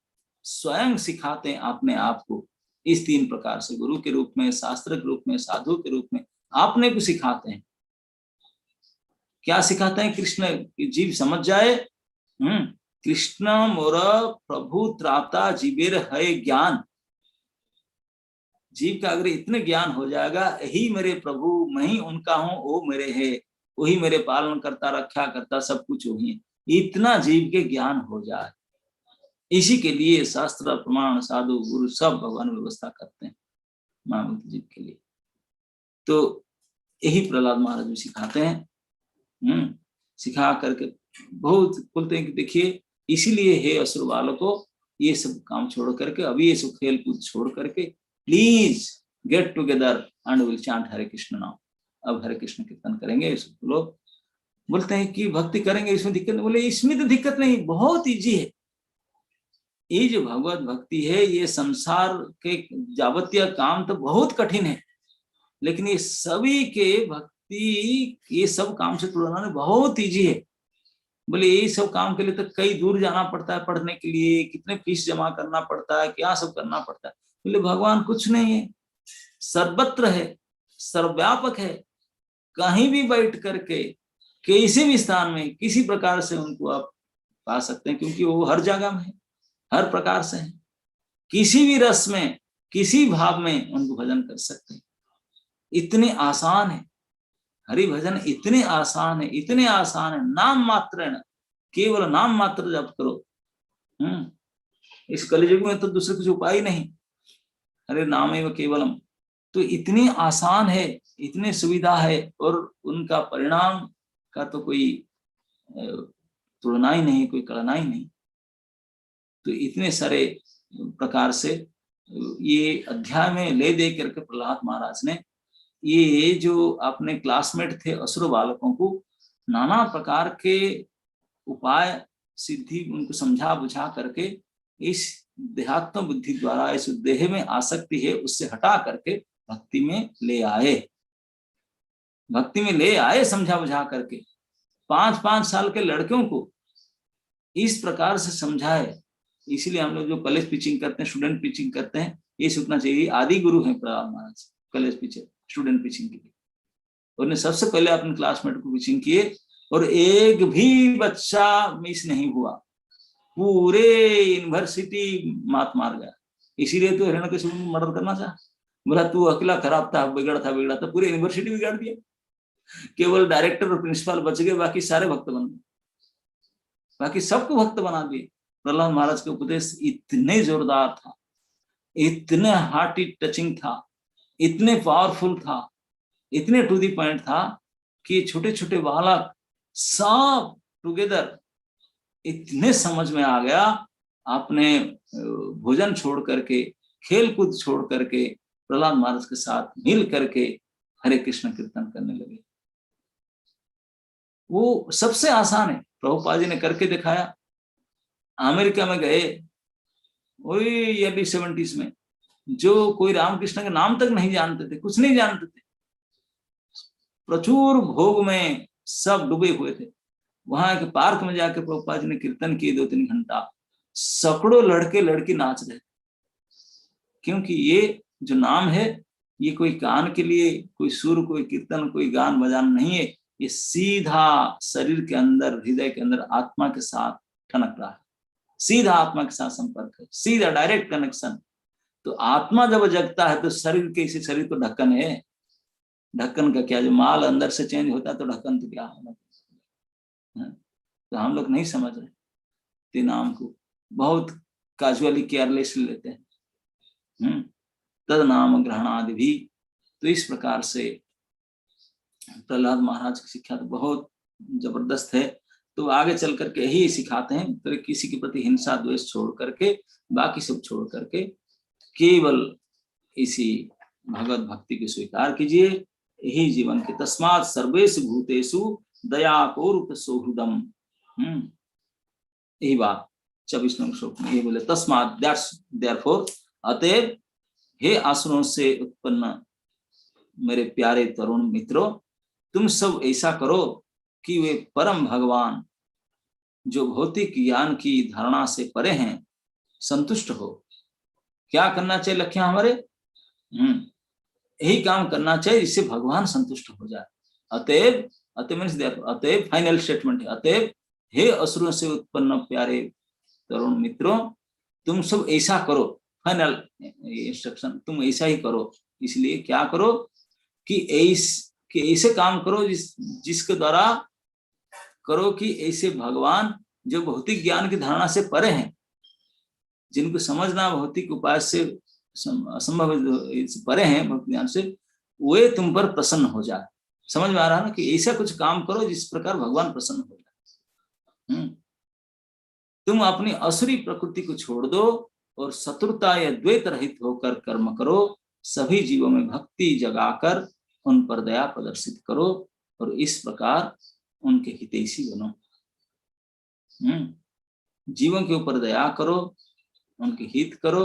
स्वयं सिखाते हैं अपने आप को इस तीन प्रकार से, गुरु के रूप में, शास्त्र के रूप में, साधु के रूप में, आपने को सिखाते हैं। क्या सिखाते हैं? कृष्ण जीव समझ जाए, कृष्ण मोर प्रभु त्राता जीवेर है ज्ञान। जीव का अगर इतने ज्ञान हो जाएगा, यही मेरे प्रभु, मैं ही उनका हूं, वो मेरे है, वही मेरे पालन करता, रक्षा करता, सब कुछ वही है, इतना जीव के ज्ञान हो जाए, इसी के लिए शास्त्र प्रमाण साधु गुरु सब भगवान व्यवस्था करते हैं मानव जीव के लिए। तो यही प्रहलाद महाराज भी सिखाते हैं, सिखा करके बहुत बोलते हैं कि देखिए, इसीलिए हे असुर बालकों, ये सब काम छोड़ करके, अभी ये सब खेल कूद छोड़ करके please get together and will chant Hare Krishna नाम। अब हरे कृष्ण कीर्तन करेंगे। लोग बोलते हैं कि भक्ति करेंगे, इसमें दिक्कत नहीं। बोले इसमें तो दिक्कत नहीं, बहुत इजी है। ये जो भगवत भक्ति है, ये संसार के जावतीय काम तो बहुत कठिन है, लेकिन ये सभी के भक्ति, ये सब काम से तुलना में बहुत इजी है। बोले यही सब काम के लिए तो कई दूर जाना पड़ता है पढ़ने के लिए, कितने फीस जमा करना पड़ता है, क्या सब करना पड़ता है। बोले भगवान कुछ नहीं है, सर्वत्र है, सर्वव्यापक है, कहीं भी बैठ करके किसी भी स्थान में किसी प्रकार से उनको आप पा सकते हैं, क्योंकि वो हर जगह में है, हर प्रकार से है, किसी भी रस में किसी भाव में उनको भजन कर सकते हैं। इतने आसान है हरि भजन, इतने आसान है, इतने आसान है, नाम मात्र, केवल नाम मात्र जप करो। इस कलियुग में तो दूसरे कुछ उपाय नहीं, हरे नाम एवं केवलम। तो इतनी आसान है, इतने सुविधा है, और उनका परिणाम का तो कोई तुलना ही नहीं, कोई कड़ना ही नहीं। तो इतने सारे प्रकार से ये अध्याय में ले दे करके प्रहलाद महाराज ने ये जो अपने क्लासमेट थे असुर बालकों को नाना प्रकार के उपाय सिद्धि उनको समझा बुझा करके इस देहात्म बुद्धि द्वारा इस देह में आसक्ति है उससे हटा करके भक्ति में ले आए, भक्ति में ले आए समझा बुझा करके। 5-5 साल के लड़कों को इस प्रकार से समझाए। इसलिए हम लोग जो कॉलेज पिचिंग करते हैं, स्टूडेंट पिचिंग करते हैं, ये सीखना चाहिए। आदि गुरु हैं प्रहलाद महाराज कॉलेज पिचिंग, स्टूडेंट पिचिंग के लिए। उन्होंने सबसे पहले अपने क्लासमेट को पिचिंग किए और एक भी बच्चा मिस नहीं हुआ, पूरे यूनिवर्सिटी मात मार गया। इसीलिए तो हिरण्यकशिपु को मर्डर करना चाहा, बोला तू अकेला खराब था, बिगड़ा था, पूरी यूनिवर्सिटी बिगाड़ दिया। केवल डायरेक्टर और प्रिंसिपल बच गए, बाकी सारे भक्त बन गए, बाकी सबको भक्त बना दिए। प्रहलाद महाराज के उपदेश इतने जोरदार था, इतने हार्टी टचिंग था, इतने पावरफुल था, इतने टू दी पॉइंट था कि छोटे छोटे बालक सब टुगेदर इतने समझ में आ गया। अपने भोजन छोड़ करके, खेल कूद छोड़ करके प्रहलाद महाराज के साथ मिल करके हरे कृष्ण कीर्तन करने लगे। वो सबसे आसान है, प्रभुपाद जी ने करके दिखाया। अमेरिका में गए वही अर्ली 70s में, जो कोई रामकृष्ण के नाम तक नहीं जानते थे, कुछ नहीं जानते थे, प्रचुर भोग में सब डूबे हुए थे। वहां के पार्क में जाके प्रभुपाद जी ने कीर्तन किए 2-3 घंटा, सैकड़ों लड़के लड़की नाच रहे, क्योंकि ये जो नाम है ये कोई कान के लिए, कोई सुर, कोई कीर्तन, कोई गान बजान नहीं है, ये सीधा शरीर के अंदर, हृदय के अंदर आत्मा के साथ ठनक रहा है, सीधा आत्मा के साथ संपर्क है, सीधा डायरेक्ट कनेक्शन। तो आत्मा जब जगता है तो शरीर के, इसी शरीर तो ढक्कन है, ढक्कन का क्या, जो माल अंदर से चेंज होता है तो ढक्कन तो क्या होगा। तो हम लोग नहीं समझ रहे, ते नाम को बहुत कैजुअली, केयरलेसली लेते हैं। तद नाम ग्रहणादि भी। तो इस प्रकार से प्रहलाद महाराज की शिक्षा तो बहुत जबरदस्त है। तो आगे चल करके यही सिखाते हैं, तो किसी के प्रति हिंसा द्वेष छोड़ करके, बाकी सब छोड़ करके केवल इसी भगवत भक्ति को स्वीकार कीजिए, यही जीवन के। तस्मात् सर्वेषु भूतेषु दया पूर्वक सौहृदम। यही बात 24 नंबर श्लोक में ये बोले, तस्मात्, देयरफॉर, अतएव, हे आसुरों से उत्पन्न मेरे प्यारे तरुण मित्रों, तुम सब ऐसा करो कि वे परम भगवान जो भौतिक ज्ञान की धारणा से परे हैं संतुष्ट हो। क्या करना चाहिए लक्ष्य हमारे? यही काम करना चाहिए जिससे भगवान संतुष्ट हो जाए। अतएव, अतएव मीन्स अतएव फाइनल स्टेटमेंट है, अतएव हे असुरों से उत्पन्न प्यारे तरुण मित्रों, तुम सब ऐसा करो। फाइनल इंस्ट्रक्शन, तुम ऐसा ही करो। इसलिए क्या करो कि ऐसे काम करो जिसके द्वारा करो कि ऐसे भगवान जो भौतिक ज्ञान की धारणा से परे हैं, जिनको समझना भौतिक उपाय से असंभव परे हैं, भौतिक ज्ञान से, वे तुम पर प्रसन्न हो जाए। समझ में आ रहा है ना कि ऐसा कुछ काम करो जिस प्रकार भगवान प्रसन्न हो जाए। तुम अपनी असुरी प्रकृति को छोड़ दो और शत्रुता या द्वैत रहित होकर कर्म करो। सभी जीवों में भक्ति जगाकर उन पर दया प्रदर्शित करो और इस प्रकार उनके हितैषी बनो। जीवों के ऊपर दया करो, उनके हित करो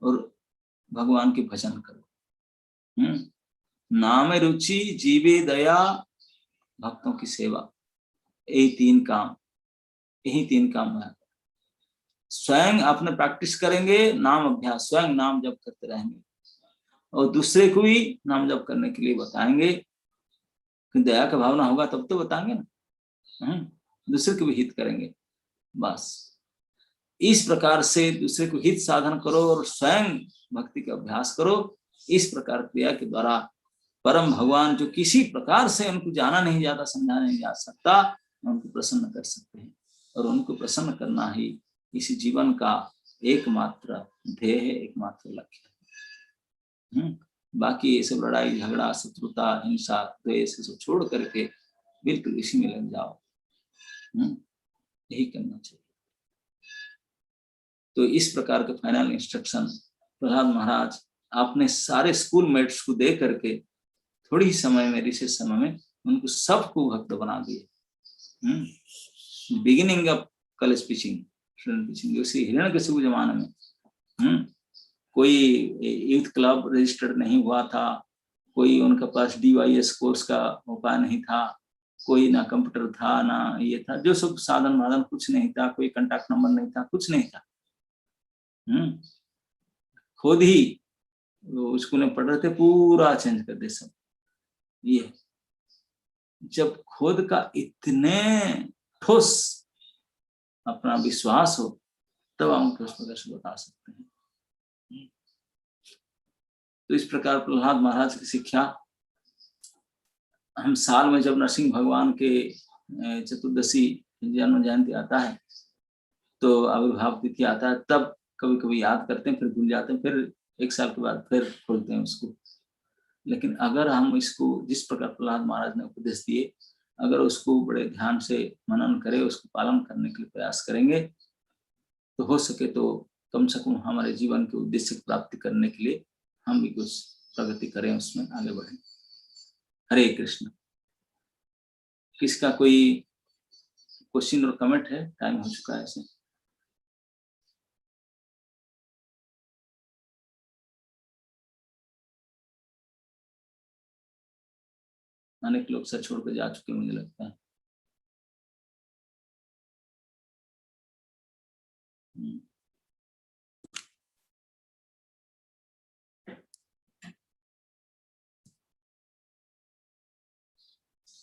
और भगवान के भजन करो। नाम रुचि, जीवे दया, भक्तों की सेवा, यही 3 काम यही 3 काम है। स्वयं अपने प्रैक्टिस करेंगे, नाम अभ्यास, स्वयं नाम जप करते रहेंगे और दूसरे को भी नाम जप करने के लिए बताएंगे। दया का भावना होगा तब तो बताएंगे ना, दूसरे को भी हित करेंगे। बस इस प्रकार से दूसरे को हित साधन करो और स्वयं भक्ति का अभ्यास करो। इस प्रकार क्रिया के द्वारा परम भगवान, जो किसी प्रकार से उनको जाना नहीं जाता, समझाना नहीं जा सकता, उनको प्रसन्न कर सकते हैं। और उनको प्रसन्न करना ही इस जीवन का एकमात्र ध्येय है, एकमात्र लक्ष्य है। बाकी ये सब लड़ाई झगड़ा, शत्रुता, हिंसा, द्वेष सब छोड़ करके बिल्कुल इसी में लग जाओ। यही करना चाहिए। तो इस प्रकार के फाइनल इंस्ट्रक्शन प्रहलाद महाराज आपने सारे स्कूल मेट्स को दे करके थोड़ी ही समय में, रिसेस समय में उनको सबको भक्त बना दिए। Beginning of college teaching, student teaching, उसी हिरण्यकशिपु जमाने में कोई यूथ क्लब रजिस्टर्ड नहीं हुआ था, कोई उनके पास DYS कोर्स का उपाय नहीं था, कोई ना कंप्यूटर था ना ये था, जो सब साधन वाधन कुछ नहीं था, कोई कांटेक्ट नंबर नहीं था, कुछ नहीं था। खुद ही स्कूल में पढ़ रहे थे, पूरा चेंज कर दे सब। ये जब खुद का इतने ठोस अपना विश्वास हो तब हम उस प्रकार से बता सकते हैं। तो इस प्रकार प्रहलाद महाराज की शिक्षा हम साल में जब नरसिंह भगवान के चतुर्दशी जन्म जयंती आता है, तो आविर्भाव तिथि आता है, तब कभी कभी याद करते हैं, फिर भूल जाते हैं, फिर 1 साल के बाद फिर खोलते हैं उसको। लेकिन अगर हम इसको जिस प्रकार प्रहलाद महाराज ने उपदेश दिए, अगर उसको बड़े ध्यान से मनन करें, उसको पालन करने के लिए प्रयास करेंगे, तो हो सके तो कम से कम हमारे जीवन के उद्देश्य की प्राप्ति करने के लिए हम भी कुछ प्रगति करें, उसमें आगे बढ़ें। हरे कृष्ण। किसका कोई क्वेश्चन और कमेंट है? टाइम हो चुका है ऐसे। अनेक लोग सच छोड़ कर जा चुके मुझे लगता है।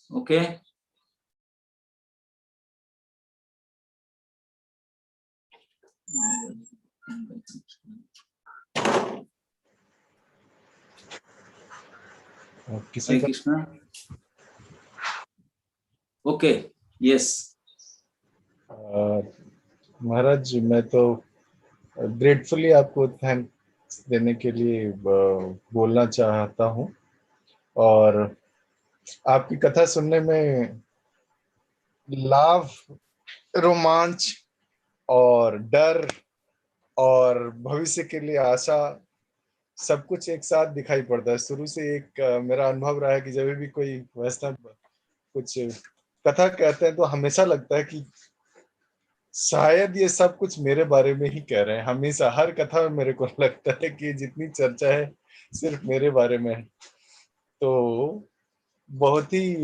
ओके, किसी का कृष्णा। ओके, यस महाराज, मैं तो ग्रेटफुली आपको थैंक्स देने के लिए बोलना चाहता हूँ। और आपकी कथा सुनने में लाभ, रोमांच और डर और भविष्य के लिए आशा सब कुछ एक साथ दिखाई पड़ता है। शुरू से एक मेरा अनुभव रहा है कि जब भी कोई वैष्णव कुछ कथा कहते हैं तो हमेशा लगता है कि शायद ये सब कुछ मेरे बारे में ही कह रहे हैं। हमेशा हर कथा में मेरे को लगता है कि जितनी चर्चा है सिर्फ मेरे बारे में है। तो बहुत ही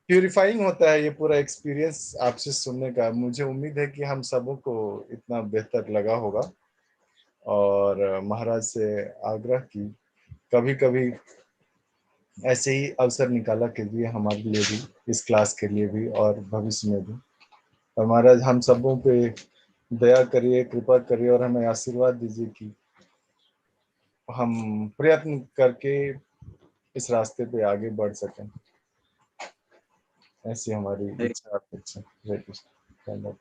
प्यूरिफाइंग होता है ये पूरा एक्सपीरियंस आपसे सुनने का। मुझे उम्मीद है कि हम सबों को इतना बेहतर लगा होगा। और महाराज से आग्रह की कभी कभी ऐसे ही अवसर निकाला कीजिए हमारे लिए भी, इस क्लास के लिए भी और भविष्य में भी। और महाराज हम सबों पे दया करिए, कृपा करिए और हमें आशीर्वाद दीजिए कि हम प्रयत्न करके इस रास्ते पे आगे बढ़ सकें। ऐसी हमारी इच्छा अपेक्षा। Hare Krishna.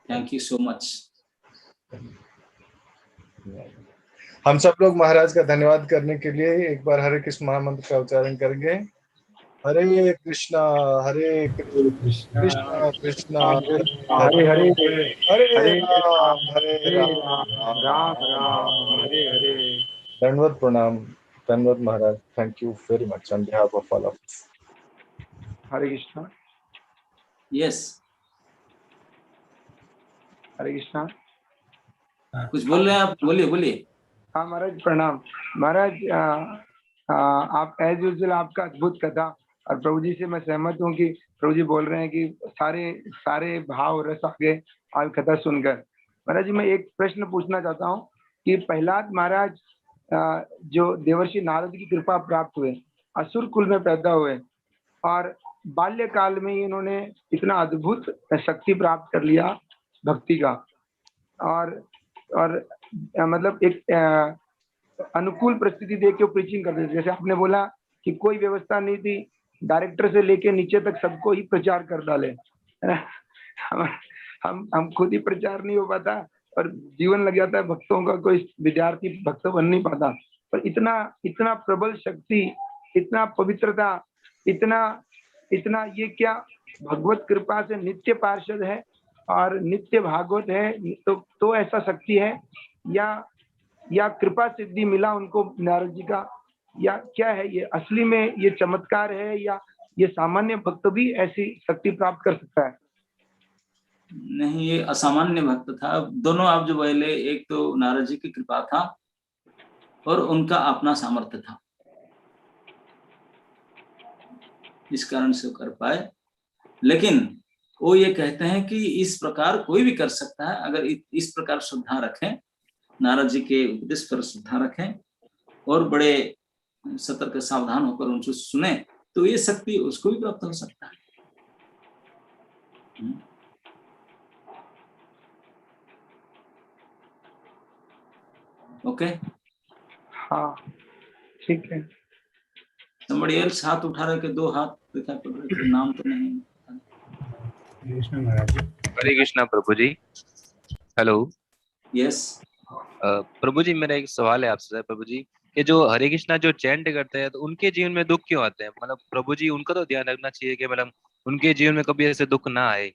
Thank you so much. हम सब लोग महाराज का धन्यवाद करने के लिए एक बार हरे कृष्ण महामंत्र का उच्चारण करेंगे। हरे कृष्णा कृष्णा कृष्णा हरे हरे हरे राम राम राम हरे हरे। दंडवत प्रणाम। धन्यवाद महाराज। Thank you very much on behalf of all of us. Hare Krishna. Yes, Hare Krishna. कुछ बोल रहे हैं आप? बोलिए बोलिए। हाँ महाराज प्रणाम। महाराज आप एज यूजुअल आपका अद्भुत कथा और प्रभु जी से मैं सहमत हूँ कि प्रभु जी बोल रहे हैं कि सारे सारे भाव रस आ गए आज कथा सुनकर। महाराज जी, मैं एक प्रश्न पूछना चाहता हूँ कि प्रहलाद महाराज जो देवर्षि नारद की कृपा प्राप्त हुए, असुर कुल में पैदा हुए और बाल्यकाल में ही इन्होंने इतना अद्भुत शक्ति प्राप्त कर लिया भक्ति का, और मतलब एक अनुकूल परिस्थिति देख के प्रीचिंग करते थे। जैसे आपने बोला कि कोई व्यवस्था नहीं थी, डायरेक्टर से लेके नीचे तक सबको ही प्रचार कर डाले, है ना। हम खुद ही प्रचार नहीं हो पाता और जीवन लग जाता है भक्तों का, कोई विद्यार्थी भक्त बन नहीं पाता। पर इतना इतना प्रबल शक्ति, इतना पवित्रता, इतना इतना ये क्या भगवत कृपा से नित्य पार्षद है और नित्य भागवत है, तो ऐसा शक्ति है या कृपा सिद्धि मिला उनको नारद जी का, या क्या है ये? असली में ये चमत्कार है या ये सामान्य भक्त भी ऐसी शक्ति प्राप्त कर सकता है? नहीं, ये असामान्य भक्त था। दोनों आप जो बोले, एक तो नारद जी की कृपा था और उनका अपना सामर्थ्य था, इस कारण से कर पाए। लेकिन वो ये कहते हैं कि इस प्रकार कोई भी कर सकता है, अगर इस प्रकार श्रद्धा रखें, नारद जी के उपदेश पर श्रद्धा रखें और बड़े सतर्क सावधान होकर उनसे सुने, तो ये शक्ति उसको भी प्राप्त हो सकता है। ओके, हाँ ठीक है। somebody else हाथ उठा रहे के 2 हाथ दिखाई पड़ रहे थे, नाम तो नहीं। हरे कृष्णा प्रभु जी। हेलो। यस प्रभु जी, मेरा एक सवाल है आपसे प्रभु जी, कि जो हरे कृष्णा जो चैंट करते हैं तो उनके जीवन में दुख क्यों आते हैं? मतलब प्रभु जी, उनका तो ध्यान रखना चाहिए कि मतलब उनके जीवन में कभी ऐसे दुख ना आए।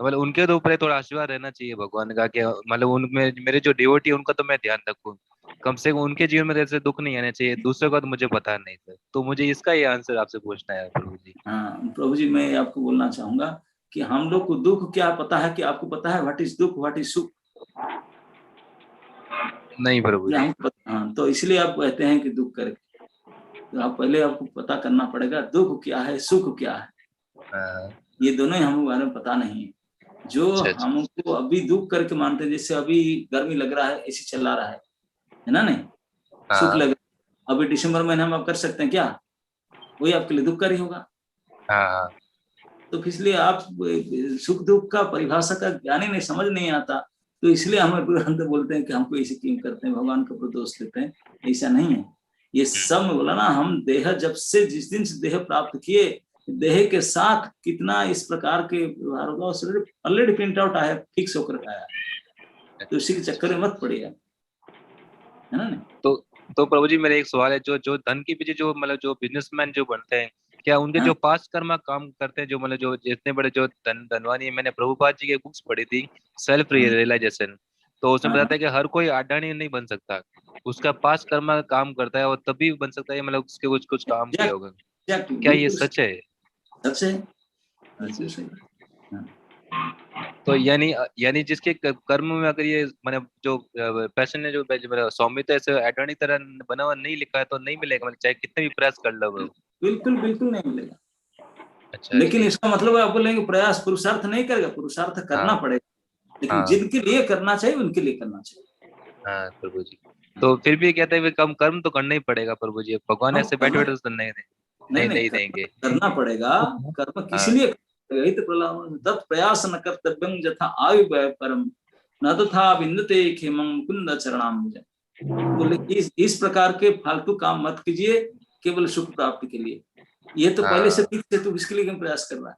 मतलब उनके तो ऊपर थोड़ा आशीर्वाद रहना चाहिए भगवान का, कि मतलब उनमें मेरे जो डिवोटी है उनका तो मैं ध्यान रखूं, कम से कम उनके जीवन में ऐसे दुख नहीं आने चाहिए। दूसरे का तो मुझे पता नहीं था, तो मुझे इसका ये आंसर आपसे पूछना है प्रभु जी। हाँ प्रभु जी, मैं आपको बोलना चाहूंगा कि हम लोग को दुख क्या पता है, कि आपको पता है व्हाट इज दुख, व्हाट इज सुख? नहीं प्रभु जी। हाँ, तो इसलिए आप कहते हैं कि दुख करे, तो आप पहले आपको पता करना पड़ेगा दुख क्या है, सुख क्या है। ये दोनों ही हमको बारे में पता नहीं है। जो हमको अभी दुख करके मानते हैं, जैसे अभी गर्मी लग रहा है, एसी चला रहा है ना, नहीं सुख लग रहा है। अभी दिसंबर महीने हम आप कर सकते हैं क्या? वही आपके लिए दुख कर ही होगा। तो इसलिए आप सुख दुख का परिभाषा का ज्ञान ही नहीं, समझ नहीं आता, तो इसलिए हमें तुरंत बोलते हैं कि हमको ऐसे क्यों करते हैं, भगवान का दोष देते हैं। ऐसा नहीं है। ये सब बोला ना, हम देह जब से, जिस दिन से देह प्राप्त किए, देह के साथ कितना इस प्रकार के व्यवहार होगा ऑलरेडी प्रिंट आउट आया, फिक्स होकर आया, तो इसी के चक्कर में मत पड़िएगा, है ना। नहीं तो प्रभु जी, मेरा एक सवाल है, जो धन के पीछे जो मतलब जो बिजनेसमैन जो बनते हैं, क्या उनके जो पास कर्मा काम करते हैं, जो मतलब जो जितने बड़े जो धनवानी है, मैंने प्रभुपाद जी की बुक्स पढ़ी थी, सेल्फ रियलाइजेशन, तो उसमें बताता है कि हर कोई अडानी नहीं बन सकता, उसका पास कर्मा काम करता है और तभी बन सकता है, मतलब उसके कुछ काम किया होगा। क्या ये सच है? सच है, बिल्कुल सही। तो यानी जिसके कर्म में अगर ये मतलब जो पैशन ने जो स्वामित्व ऐसे अडानी तरह बना हुआ नहीं लिखा है, तो नहीं मिलेगा, मतलब चाहे कितने भी प्रयास कर लो वो। बिल्कुल बिल्कुल नहीं मिलेगा। अच्छा, लेकिन इसका मतलब आप बोलेंगे प्रयास, पुरुषार्थ नहीं करेगा, पुरुषार्थ करना पड़ेगा, लेकिन जिनके लिए करना चाहिए उनके लिए करना चाहिए। हाँ प्रभु जी, तो फिर भी कहते हैं कम कर्म तो करना ही पड़ेगा प्रभु जी, भगवान ऐसे बैठे बैठे तो नहीं देंगे। करना पड़ेगा। कर्म किस लिए तत् प्रयास न कर्तव्यम यथा आयु परम न तथा विन्दते खेमं मुकुंद चरणाम्बुज। बोले इस प्रकार के फालतू काम मत कीजिए केवल सुख प्राप्ति के लिए। ये तो पहले से ठीक है, तो इसके लिए क्यों प्रयास कर रहा है?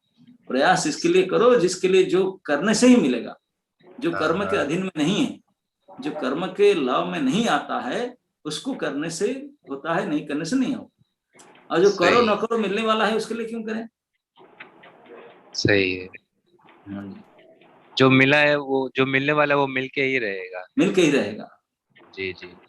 प्रयास इसके लिए करो जिसके लिए जो करने से ही मिलेगा, जो कर्म के अधीन में नहीं है, जो कर्म के लाभ में नहीं आता है, उसको करने से होता है, नहीं करने से नहीं होता। और जो करो न करो मिलने वाला है, उसके लिए क्यों करें? सही है। जो मिला है वो, जो मिलने वाला है वो मिलके ही रहेगा। मिलके ही रहेगा। जी जी।